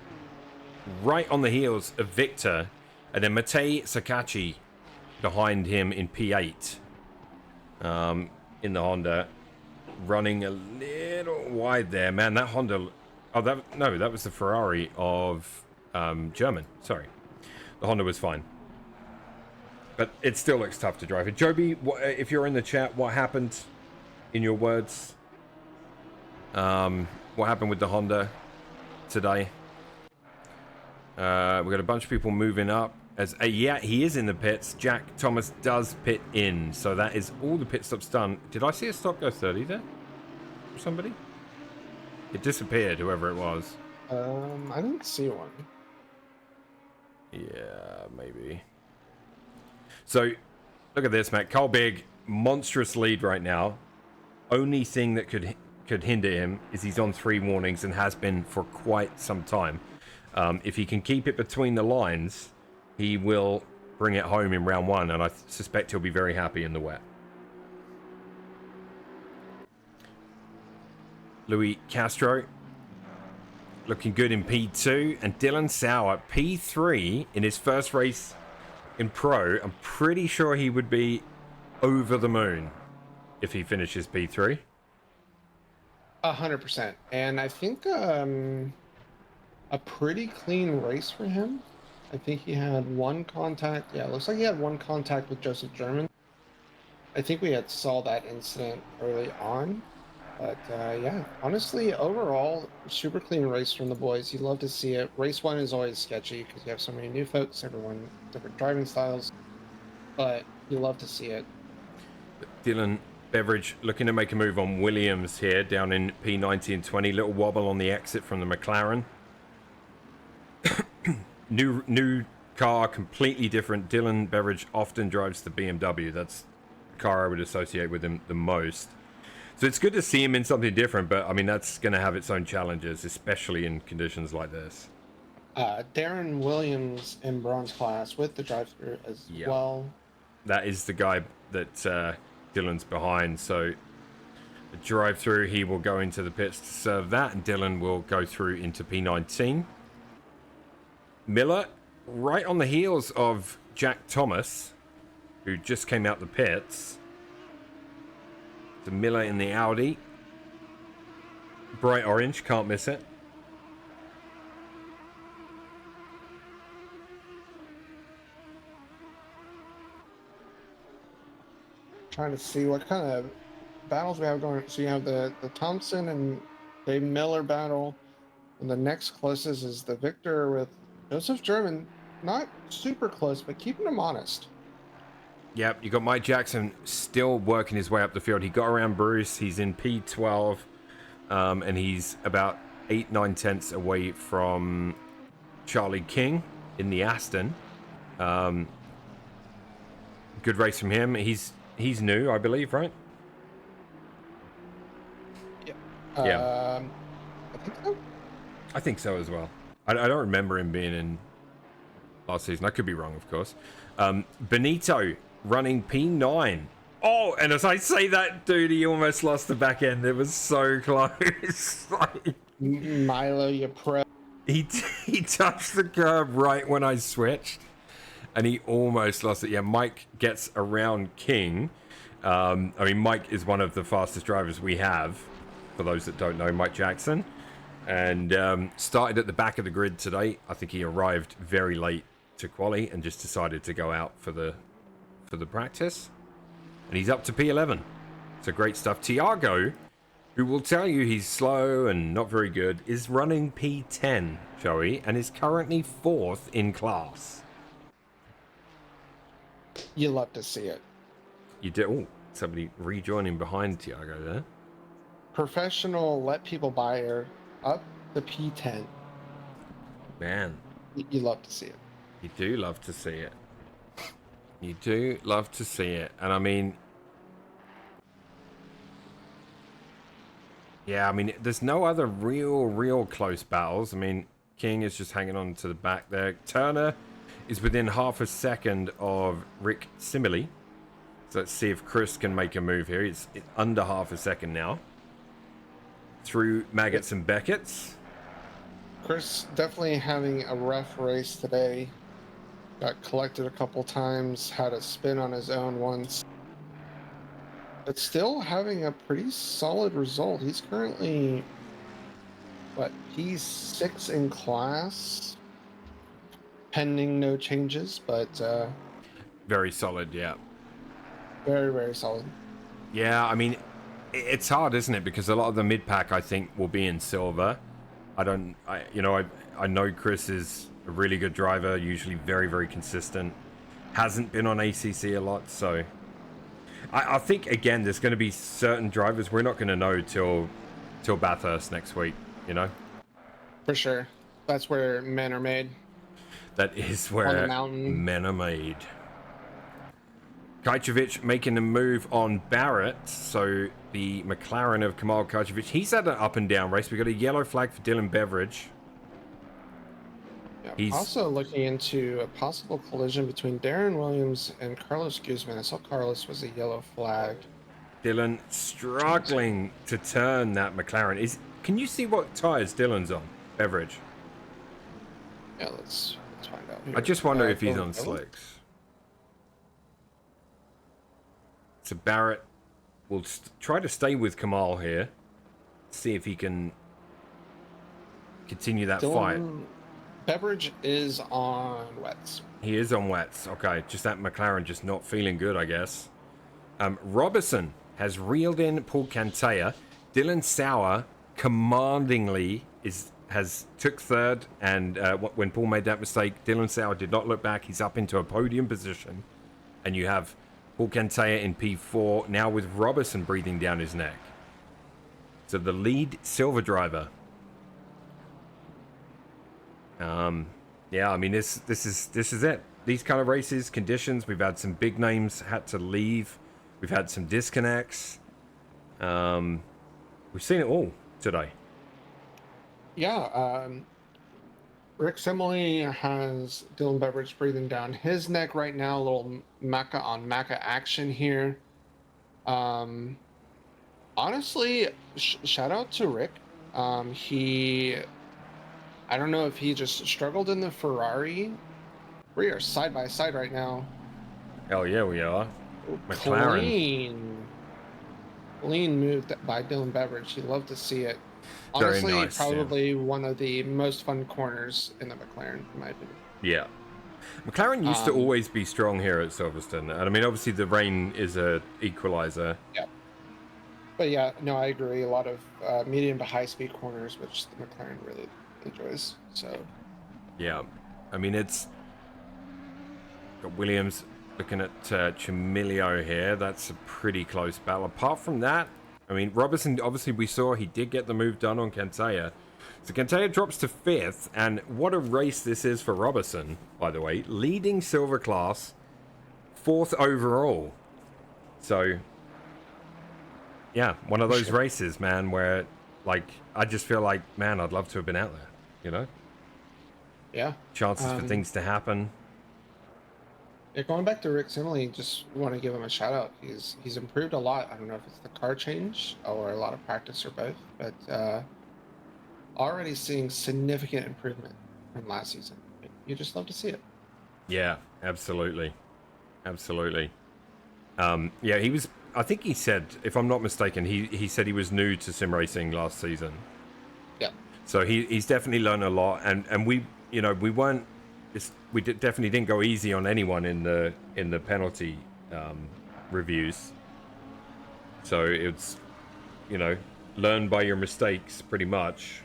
right on the heels of Victor, and then Matej Sakachi behind him in P8 in the Honda, running a little wide there. Man, that Honda... Oh, that was the Ferrari of German. Sorry. The Honda was fine. But it still looks tough to drive it. Joby, if you're in the chat, what happened in your words? What happened with the Honda today? We got a bunch of people moving up. Yeah, he is in the pits. Jack Thomas does pit in. So that is all the pit stops done. Did I see a stop go 30 there? Somebody? It disappeared, whoever it was. I didn't see one. Yeah, maybe. So, look at this, Matt. Carl Big, monstrous lead right now. Only thing that could hinder him is he's on 3 warnings and has been for quite some time. If he can keep it between the lines, he will bring it home in round 1, and I suspect he'll be very happy in the wet. Louis Castro, looking good in P2, and Dylan Sauer, P3 in his first race in Pro. I'm pretty sure he would be over the moon if he finishes P3. 100%. And I think a pretty clean race for him. I think he had one contact. Yeah, it looks like he had one contact with Joseph German. I think we had saw that incident early on. But yeah, honestly, overall, super clean race from the boys. You love to see it. Race 1 is always sketchy because you have so many new folks, everyone different driving styles. But you love to see it. Dylan Beveridge looking to make a move on Williams here, down in P90 and 20. Little wobble on the exit from the McLaren. New car, completely different. Dylan Beveridge often drives the BMW. That's the car I would associate with him the most. So it's good to see him in something different, but I mean, that's going to have its own challenges, especially in conditions like this. Darren Williams in bronze class with the drive-through as well. That is the guy that Dylan's behind. So the drive-through, he will go into the pits to serve that, and Dylan will go through into P19. Miller, right on the heels of Jack Thomas, who just came out the pits. The Miller in the Audi. Bright orange, can't miss it. Trying to see what kind of battles we have going. So you have the Thompson and Dave Miller battle. And the next closest is the Victor with Joseph German. Not super close, but keeping him honest. Yep, you got Mike Jackson still working his way up the field. He got around Bruce. He's in P12, and he's about 8-9 tenths away from Charlie King in the Aston. Good race from him. He's new, I believe, right? Yeah. I think so. I think so as well. I don't remember him being in last season. I could be wrong, of course. Benito running P9. Oh, and as I say that, dude, he almost lost the back end. It was so close. Like, Milo, you pro. he touched the curb right when I switched. and he almost lost it. Yeah, Mike gets around King. I mean, Mike is one of the fastest drivers we have. For those that don't know, Mike Jackson, and started at the back of the grid today. I think he arrived very late to quali and just decided to go out for the practice, and he's up to P11. So great stuff. Tiago, who will tell you he's slow and not very good, is running P10, Joey, and is currently 4th in class. You love to see it. You do. Oh, somebody rejoining behind Tiago there. Professional let people buyer up the P10. Man, You love to see it. you do love to see it. You do love to see it. And I mean, yeah, I mean, there's no other real close battles. I mean, King is just hanging on to the back there. Turner is within half a second of Rick Simile. So let's see if Chris can make a move here. It's under half a second now. Through Maggots and Beckett's. Chris definitely having a rough race today. Got collected a couple times, had a spin on his own once. But still having a pretty solid result. He's currently, what, P6 in class? Pending no changes, but Very solid, yeah. very, very solid. Yeah, I mean, it's hard, isn't it? Because a lot of the mid-pack, I think, will be in silver. I know Chris is a really good driver, usually very consistent. Hasn't been on ACC a lot, so... I think, again, there's going to be certain drivers we're not going to know till Bathurst next week, you know? For sure. That's where men are made. That is On where the mountain. men are made. Kajcevic making a move on Barrett. So the McLaren of Kamal Kajcevic. He's had an up and down race. We got a yellow flag for Dylan Beveridge. Yeah, He's also looking into a possible collision between Darren Williams and Carlos Guzman. I saw Carlos was a yellow flag. Dylan struggling to turn that McLaren. Can you see what tires Dylan's on? Beveridge. Yeah, let's find out. Here. I just wonder if he's Dylan on Beveridge? slicks. So Barrett will try to stay with Kamal here. See if he can continue that fight. Beveridge is on wets. He is on wets. Okay, just that McLaren just not feeling good, I guess. Robertson has reeled in Paul Cantea. Dylan Sauer commandingly took third, and when Paul made that mistake, Dylan Sauer did not look back. He's up into a podium position, and you have Paul Cantea in P4 now with Robertson breathing down his neck. So the lead silver driver. Yeah, I mean this is it. These kind of races, conditions. We've had some big names had to leave. We've had some disconnects. We've seen it all today. Yeah, Rick Simile has Dylan Beveridge breathing down his neck right now. A little Mecca on Mecca action here. Honestly, shout out to Rick. I don't know if he just struggled in the Ferrari. We are side by side right now. Hell yeah, we are. McLaren. Clean move by Dylan Beveridge. You love to see it. Very Honestly, nice, probably one of the most fun corners in the McLaren, in my opinion. Yeah. McLaren used to always be strong here at Silverstone. And I mean, obviously the rain is a equalizer. Yeah. But yeah, no, I agree. A lot of medium to high speed corners, which the McLaren really enjoys. So Yeah. I mean, it's got Williams looking at Chimilio here. That's a pretty close battle. Apart from that, I mean, Robertson, obviously we saw he did get the move done on Cantea. So Cantea drops to 5th, and what a race this is for Robertson, by the way. Leading silver class, 4th overall. So, yeah, one of those races, man, where, like, I just feel like, man, I'd love to have been out there, you know? yeah. Chances for things to happen. Yeah, going back to Rick Simile, just want to give him a shout out. He's improved a lot. I don't know if it's the car change or a lot of practice or both, but already seeing significant improvement from last season. You just love to see it. Yeah, absolutely. Absolutely. Yeah, he was, I think he said, if I'm not mistaken, he said he was new to sim racing last season. Yeah. So he's definitely learned a lot, and we, you know, we weren't, definitely didn't go easy on anyone in the penalty reviews. So it's, you know, learn by your mistakes, pretty much.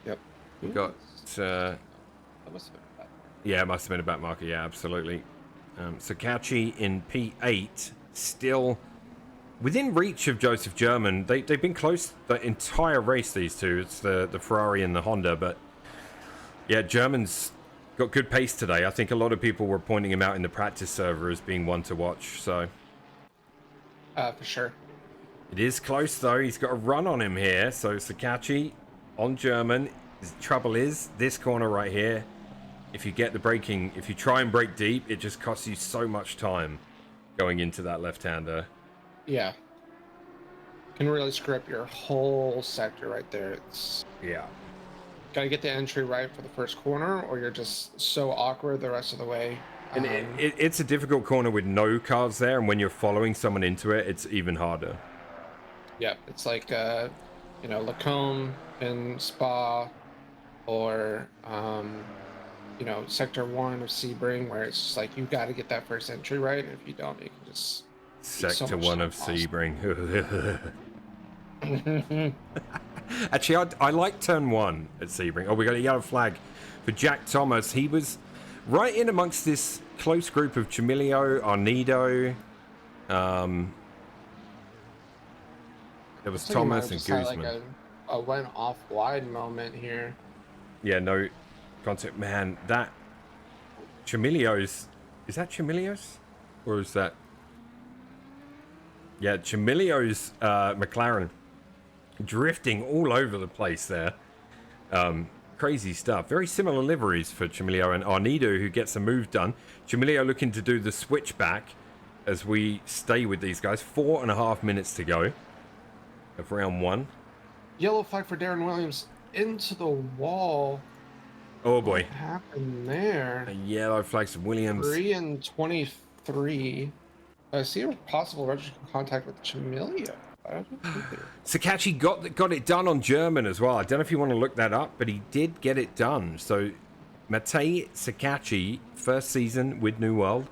Yep. We got, That must have been bad. yeah, it must have been a back marker. Yeah, absolutely. Sakauchi in P8, still within reach of Joseph German. They've been close the entire race, these two. It's the Ferrari and the Honda, but yeah, German's got good pace today. I think a lot of people were pointing him out in the practice server as being one to watch, so For sure. it is close though. He's got a run on him here, so Sakauchi on German. His trouble is this corner right here. If you get the braking, if you try and brake deep, it just costs you so much time going into that left-hander. Yeah. Can really screw up your whole sector right there. It's Yeah. got to get the entry right for the first corner, or you're just so awkward the rest of the way. And it's a difficult corner with no cars there, and when you're following someone into it, it's even harder. Yeah, it's like you know, Lacombe in Spa, or you know, Sector 1 of Sebring, where it's just like you got to get that first entry right. And if you don't, you can just Sector 1 of awesome. Sebring. Actually, I like turn 1 at Sebring. Oh, we got a yellow flag for Jack Thomas. He was right in amongst this close group of Chamilio, Arnido. There was Thomas and Guzman. Like a went off wide moment here. Yeah, no concept. Man, that Chamilio's... Is that Chamilio's? Or is that... Yeah, Chamilio's McLaren drifting all over the place there. Crazy stuff. Very similar liveries for Chamilio and Arnido, who gets a move done. Chamilio looking to do the switchback as we stay with these guys. 4.5 minutes to go of round 1. Yellow flag for Darren Williams into the wall. Oh boy. What happened there? A yellow flags for Williams. 3 and 23. I see a possible registered contact with Chamilio. Sakauchi got it done on German as well. I don't know if you want to look that up, but he did get it done. So Matei Sakauchi, first season with New World,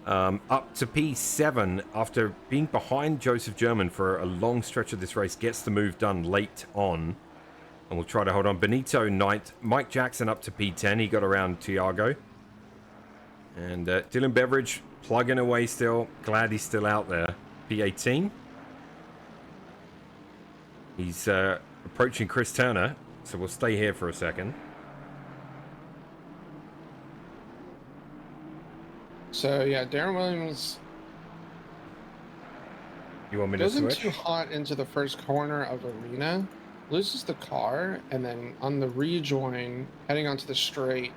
up to P7 after being behind Joseph German for a long stretch of this race, gets the move done late on. And we'll try to hold on. Benito 9th. Mike Jackson up to P10. He got around Tiago. And Dylan Beveridge plugging away still. Glad he's still out there. P18. He's approaching Chris Turner, so we'll stay here for a second. So yeah, Darren Williams You want me to goes in switch? too hot into the first corner of Arena, loses the car, and then on the rejoin, heading onto the straight,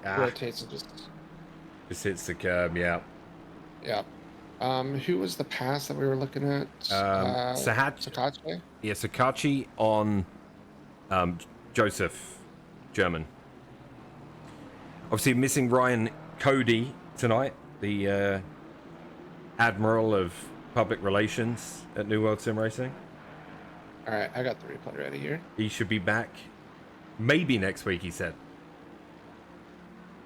rotates and just hits the curb, yeah. yeah. Who was the pass that we were looking at? Sakauchi? Yeah, Sakauchi on Joseph German. Obviously missing Ryan Cody tonight, the Admiral of Public Relations at New World Sim Racing. All right, I got the replay ready here. He should be back maybe next week, he said.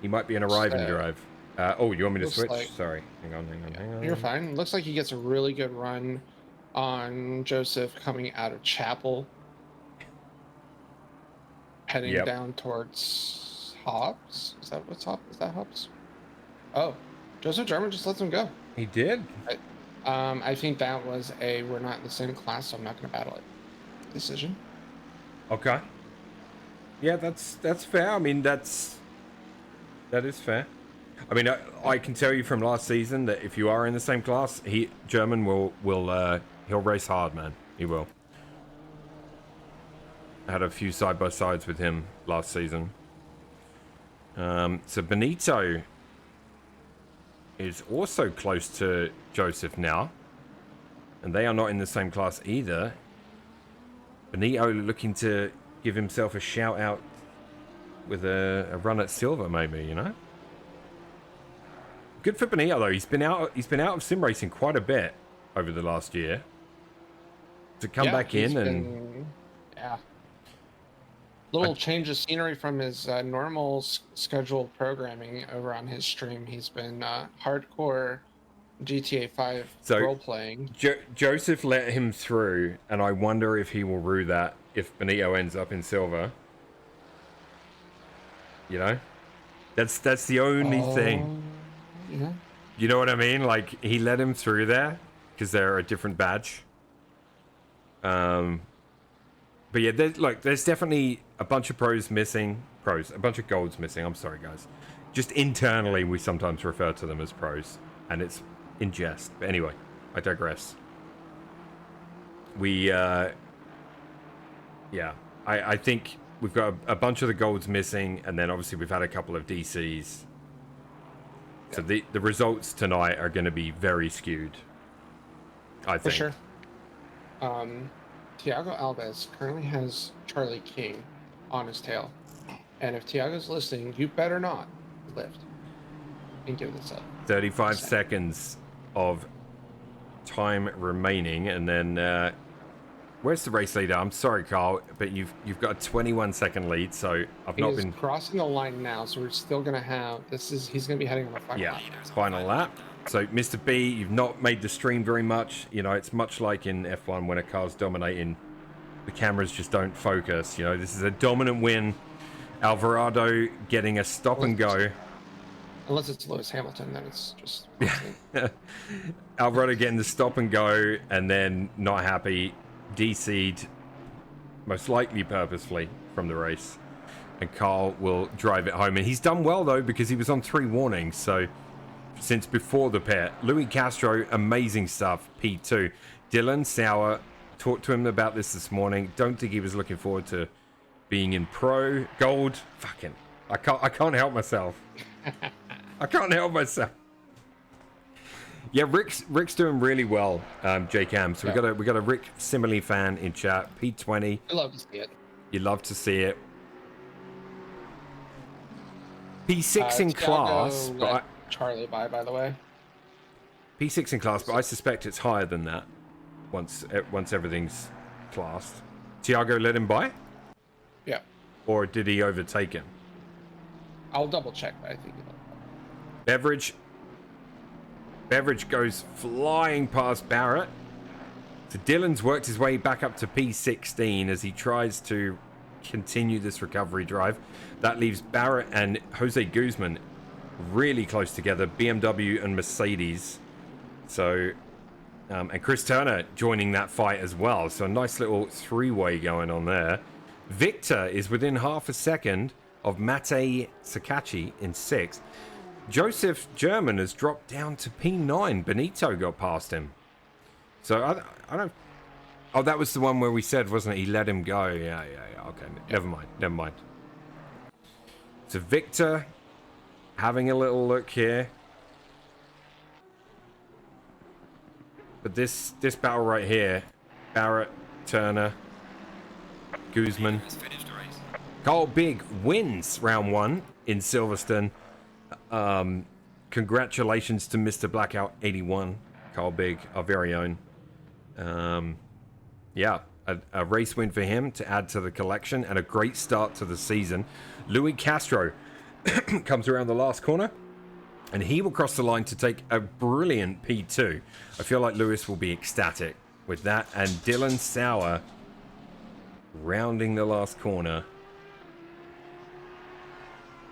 He might be an arrive and drive. Oh, you want me to switch? Like, Sorry. Hang on. You're fine. Looks like he gets a really good run on Joseph coming out of Chapel. Heading down towards Hobbs. Is that what's Hobbs? Is that Hobbs? Oh, Joseph German just lets him go. He did? I think that was a we're not in the same class, so I'm not going to battle it decision. Okay. Yeah, that's fair. I mean, that is fair. I mean, I can tell you from last season that if you are in the same class, German will he'll race hard, man. He will. I had a few side-by-sides with him last season. So Benito is also close to Joseph now. And they are not in the same class either. Benito looking to give himself a shout-out with a run at silver, maybe, you know. Good for Benito though. He's been out of sim racing quite a bit over the last year. To come back in and yeah, little change of scenery from his normal scheduled programming over on his stream. He's been hardcore GTA 5 role playing. Joseph let him through, and I wonder if he will rue that if Benito ends up in silver. You know, that's the only thing. Yeah. You know what I mean? Like, he let him through there because they're a different badge. But yeah, there's definitely a bunch of a bunch of golds missing. I'm sorry, guys. Just internally, we sometimes refer to them as pros, and it's in jest. But anyway, I digress. I think we've got a bunch of the golds missing, and then obviously we've had a couple of DCs. So the results tonight are going to be very skewed, I think. For sure. Tiago Alves currently has Charlie King on his tail. And if Tiago's listening, you better not lift and give this up. 35 seconds of time remaining, and then where's the race leader? I'm sorry, Carl, but you've got a 21-second lead, so He's crossing the line now, so we're still gonna have he's gonna be heading on the final lap. Final lap. So, Mr. B, you've not made the stream very much. You know, it's much like in F1 when a car's dominating, the cameras just don't focus. You know, this is a dominant win. Alvarado getting a stop and go. Unless it's Lewis Hamilton, then it's just... Alvarado getting the stop and go, and then not happy. DC'd, most likely purposefully, from the race. And Carl will drive it home. And he's done well, though, because he was on 3 warnings, so... Since before the pit. Louis Castro, amazing stuff, P2. Dylan Sauer, talked to him about this morning. Don't think he was looking forward to being in pro. Gold, fucking, I can't help myself. I can't help myself. Yeah, Rick's doing really well, J-Cam. So we got a Rick Simile fan in chat. P20. I love to see it. You love to see it. P6 in class, but Charlie by the way. P6 in class, but I suspect it's higher than that once everything's classed. Tiago let him by? Yeah. Or did he overtake him? I'll double check, but I think he Beveridge goes flying past Barrett. So Dylan's worked his way back up to P16 as he tries to continue this recovery drive. That leaves Barrett and Jose Guzman really close together, BMW and Mercedes. So, and Chris Turner joining that fight as well. So a nice little 3-way going on there. Victor is within half a second of Mate Sakachi in 6th. Joseph German has dropped down to P9. Benito got past him. So I don't... Oh, that was the one where we said, wasn't it? He let him go. Yeah. Okay, never mind. So Victor... having a little look here. But this battle right here, Barrett, Turner, Guzman. Carl Big wins round 1 in Silverstone. Congratulations to Mr. Blackout 81, Carl Big, our very own. Yeah, a race win for him to add to the collection and a great start to the season. Louis Castro comes around the last corner, and he will cross the line to take a brilliant P2. I feel like Lewis will be ecstatic with that. And Dylan Sauer rounding the last corner.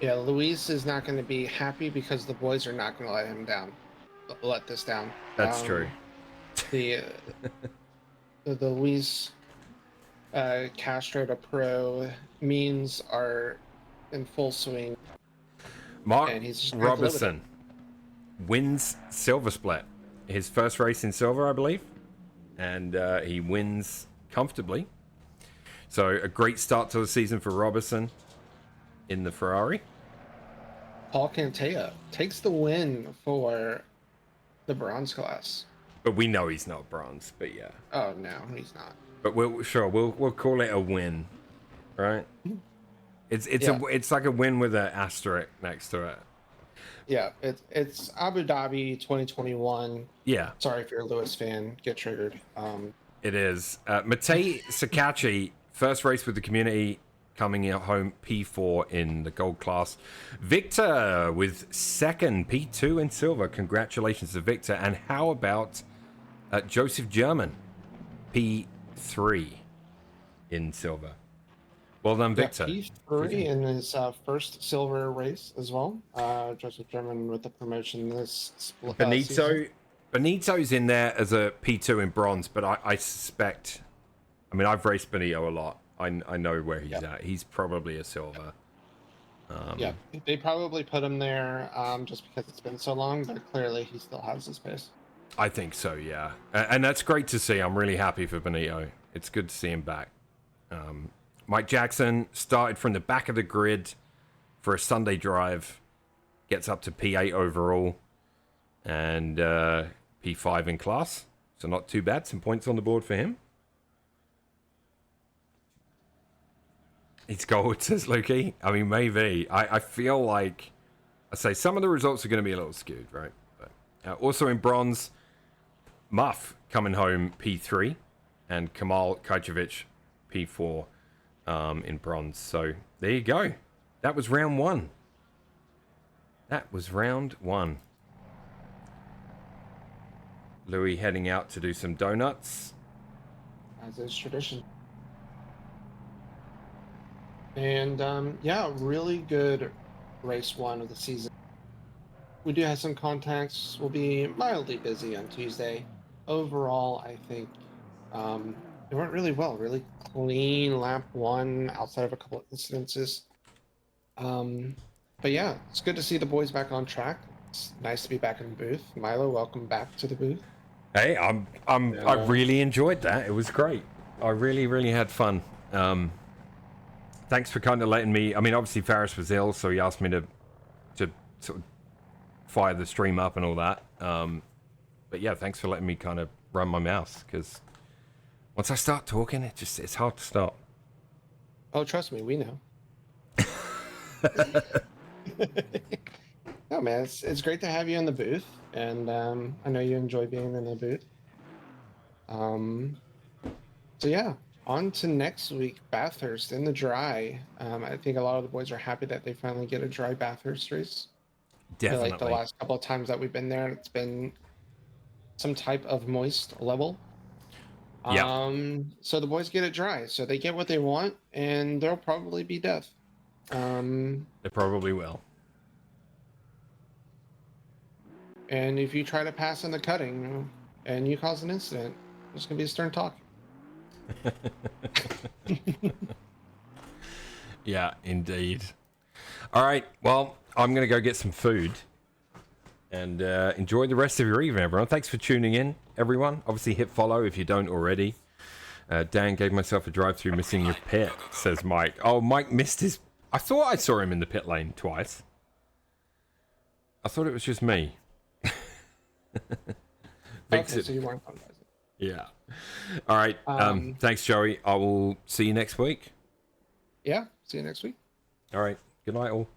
Yeah, Luis is not going to be happy because the boys are not going to let him down. Let this down. That's true. The Luis Castro to pro means are in full swing. Mark Robertson wins Silver Split. His first race in silver, I believe. And he wins comfortably. So a great start to the season for Robertson in the Ferrari. Paul Cantea takes the win for the bronze class. But we know he's not bronze, but yeah. Oh, no, he's not. But we'll call it a win, right? It's like a win with an asterisk next to it. Yeah, it's Abu Dhabi 2021. Yeah, Sorry if you're a Lewis fan, get triggered. it is. Matei Sakachi, first race with the community, coming out home P4 in the gold class. Victor with second, P2 in silver. Congratulations to Victor. And how about Joseph German, P3 in silver. Well done, Victor. Yeah, P3 in his first silver race as well. Joseph German with the promotion this season. Benito's in there as a P2 in bronze, but I suspect, I mean, I've raced Benito a lot. I know where he's at. He's probably a silver. Yeah, they probably put him there just because it's been so long, but clearly he still has his pace. I think so, yeah. And that's great to see. I'm really happy for Benito. It's good to see him back. Mike Jackson started from the back of the grid for a Sunday drive, gets up to P8 overall, and P5 in class. So not too bad. Some points on the board for him. It's gold, says Lukey. I mean, maybe. I feel like, I say some of the results are going to be a little skewed, right? But, also in bronze, Muff coming home P3, and Kamal Kajcevic P4 in bronze. So there you go. That was round one. Louis heading out to do some donuts. As is tradition. And yeah, really good race one of the season. We do have some contacts. We'll be mildly busy on Tuesday. Overall, I think it went really well. Really clean lap one outside of a couple of incidences. But yeah, it's good to see the boys back on track. It's nice to be back in the booth. Milo, welcome back to the booth. Hey, I really enjoyed that. It was great. I really had fun. Thanks for kind of letting me. I mean, obviously Faris was ill, so he asked me to sort of fire the stream up and all that. But yeah, thanks for letting me kind of run my mouth, because once I start talking, it's hard to stop. Oh, trust me, we know. No, man, it's great to have you in the booth, and I know you enjoy being in the booth. So yeah, on to next week, Bathurst in the dry. I think a lot of the boys are happy that they finally get a dry Bathurst race. Definitely. I feel like the last couple of times that we've been there, it's been some type of moist level. Yeah. So the boys get it dry, so they get what they want, and there'll probably be death. They probably will. And if you try to pass in the cutting and you cause an incident, there's gonna be a stern talk. Yeah, indeed. All right, well, I'm going to go get some food and enjoy the rest of your evening, everyone. Thanks for tuning in, everyone. Obviously, hit follow if you don't already. Dan gave myself a drive-through missing your pit, says Mike. Oh, Mike missed his... I thought I saw him in the pit lane twice. I thought it was just me. Okay, so you weren't on. Yeah. All right. Thanks, Joey. I will see you next week. Yeah, see you next week. All right. Good night, all.